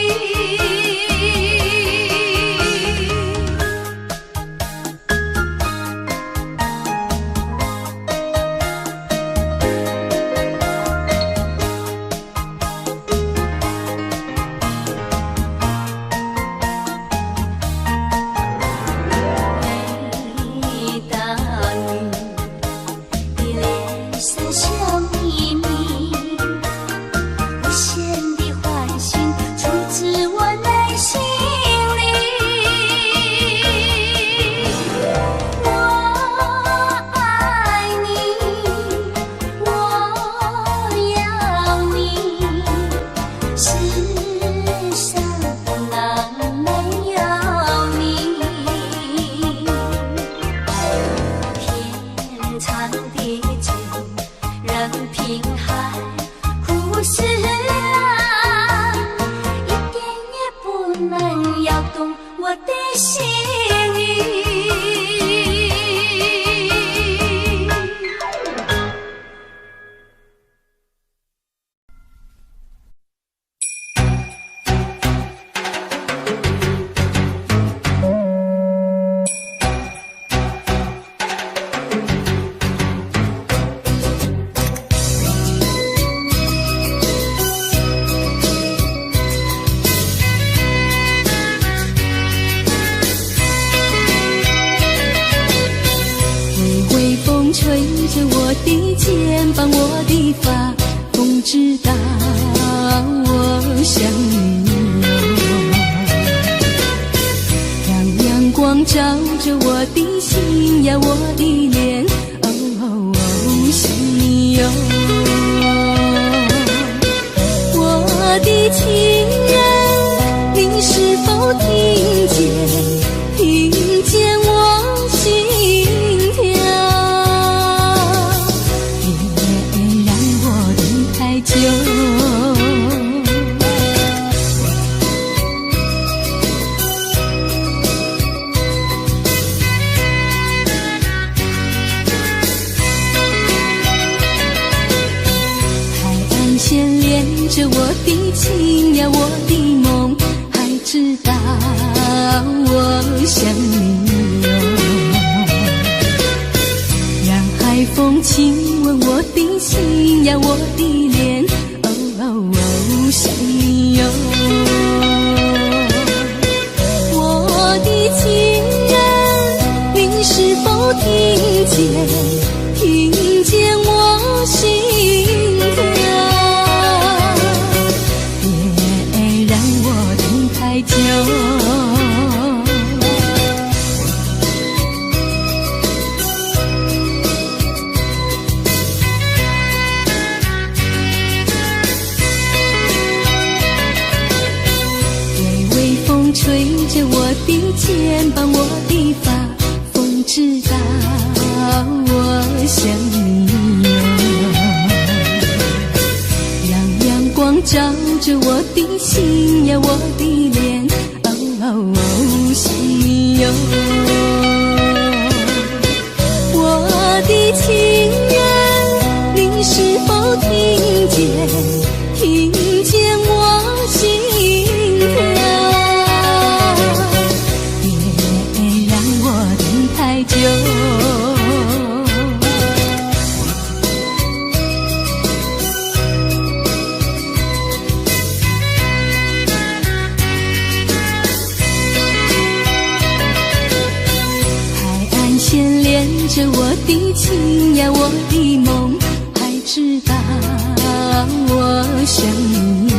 吹着我的肩膀，我的发，风知道我想你哦。让阳光照着我的心呀，我的脸，哦，想你哟。我的情人，你是否听见？听见我心跳？就海岸线连着我的情呀，我的梦，还知道我想你哟。让海风亲吻我的心呀，我的脸，想你哟。我的情人，你是否听见？听见我心跳？别让我等太久。吹着我的肩膀，我的发，风知道我想你哟。让阳光照着我的心呀，我的脸，想你哟。我的情人，你是否听见？听见我心跳？太久，海岸线连着我的情呀，我的梦，还知道我想你哟。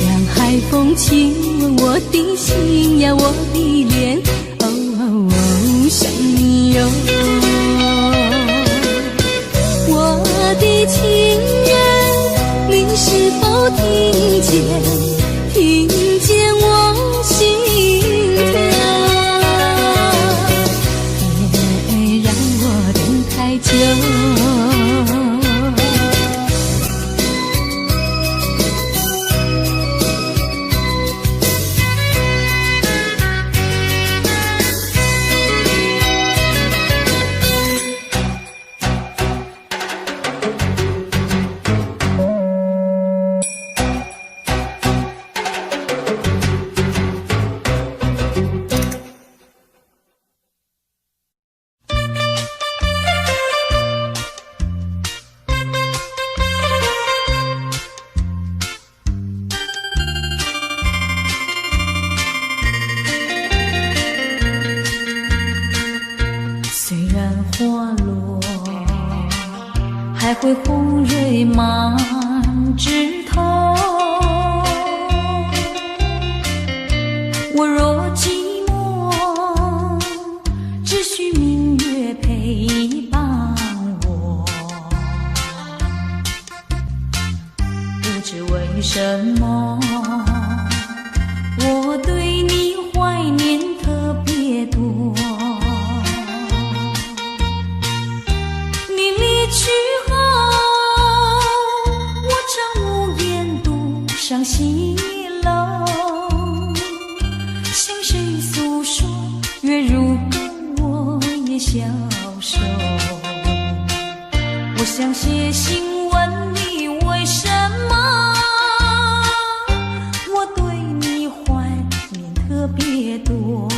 让海风亲吻我的心呀，我的脸，想你哟。我的情人，你是否听见？听见我心跳？别让我等太久。枝头。我若寂寞，只需明月陪伴我。不知为什么，我对你怀念特别多。你离去后，我常无言独上西楼。向谁诉说？月如歌，我也消瘦。我想写信问你，为什么我对你怀念特别多。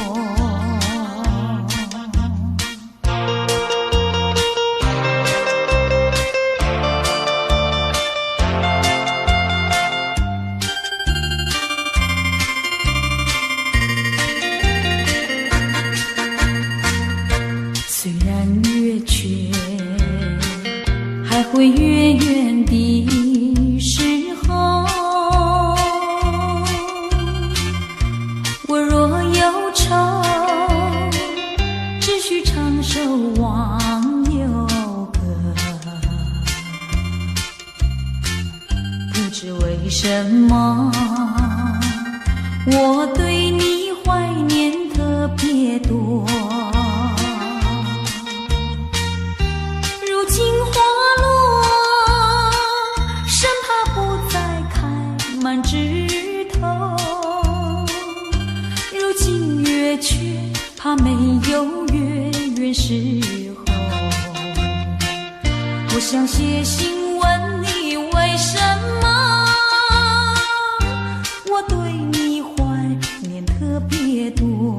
虽然月缺，还会月圆的时候。我若忧愁，只需唱首忘忧歌。不知为什么，我对你怀念特别多。如今花落，生怕不再开满枝头。如今月缺，怕没有月圆时候。我想写信问你，为什么我对你怀念特别多。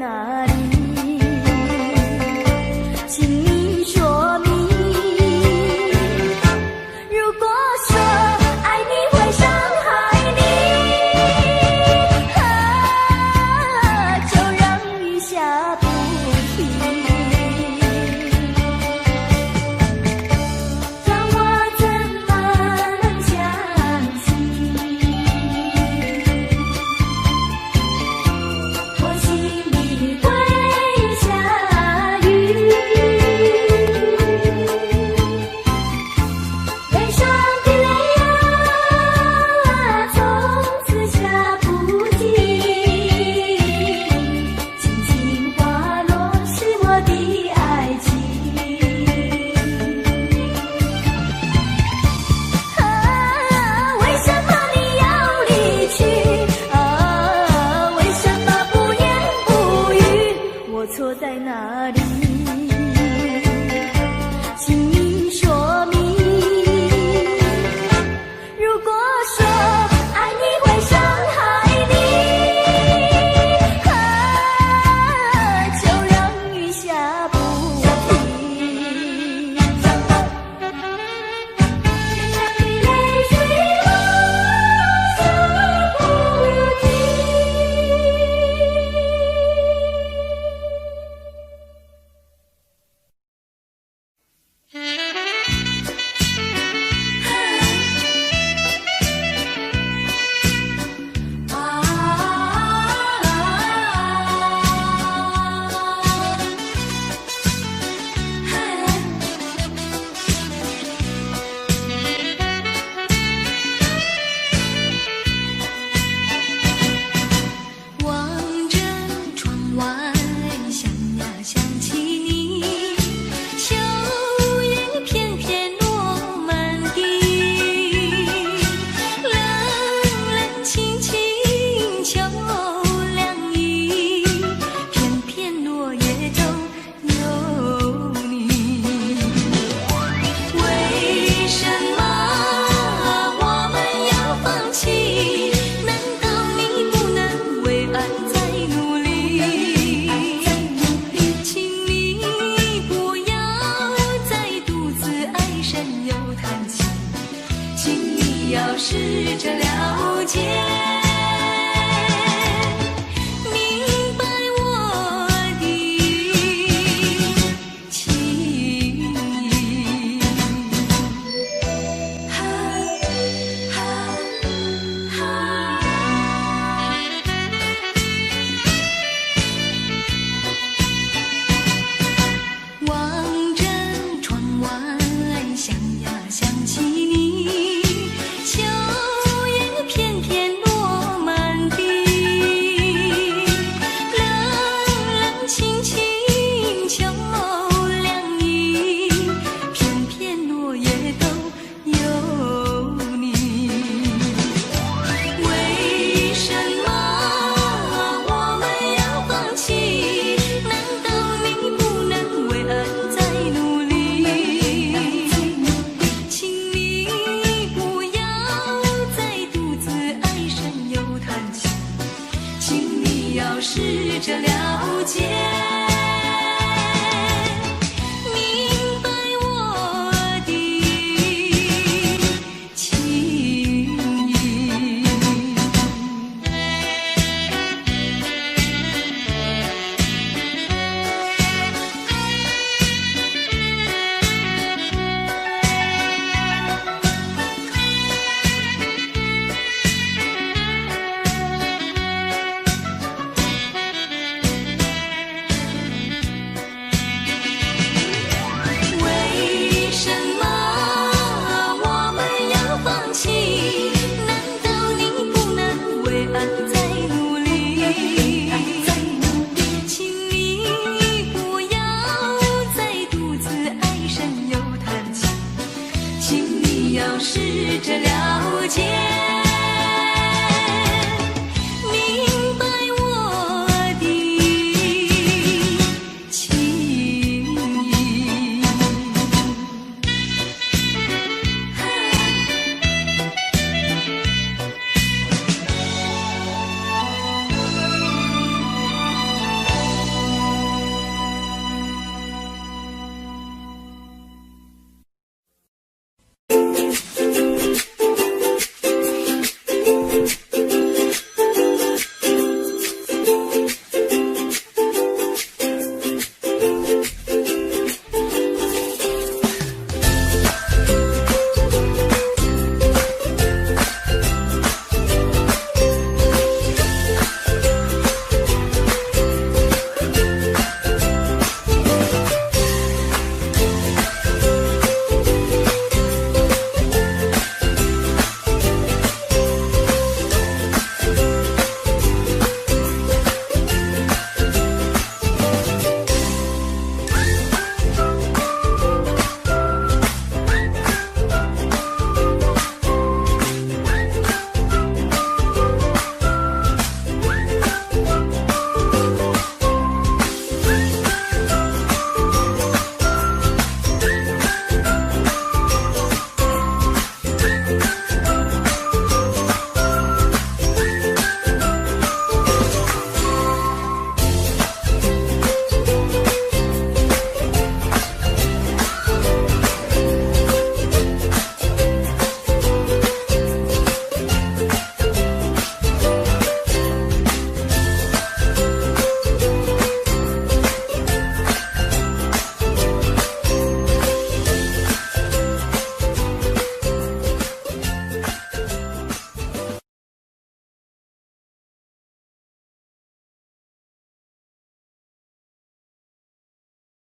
哪里？请你说明。如果说爱你会伤害你，就让雨下不停。让我怎么能相信？我心里会下雨，悲伤的泪啊，从此下不尽。轻轻滑落是我的爱情。为什么你要离去？为什么不言不语？我错在哪里？请你说明。如果说爱你会伤害你，就让雨下不停。泪水落下不停。望着窗外，想呀想起你，秋叶片片落满地，冷冷清清秋凉意，片片落叶中有你。为什么我们要放弃？难道你不能为爱再努力？请你不要再独自唉声又叹气，请你要试着了解，明白我的情意。望着窗外，想呀想起你，秋叶片片落满地，冷冷清清秋凉意，片片落叶都有你。为什么我们要放弃？难道你不能为爱再努力？请你不要再独自唉声又叹气，请你要试着了解，明白我的情意。为什么我们要放弃？难道你不能为爱再努力？请你不要再独自唉声又叹气，请你要试着了解，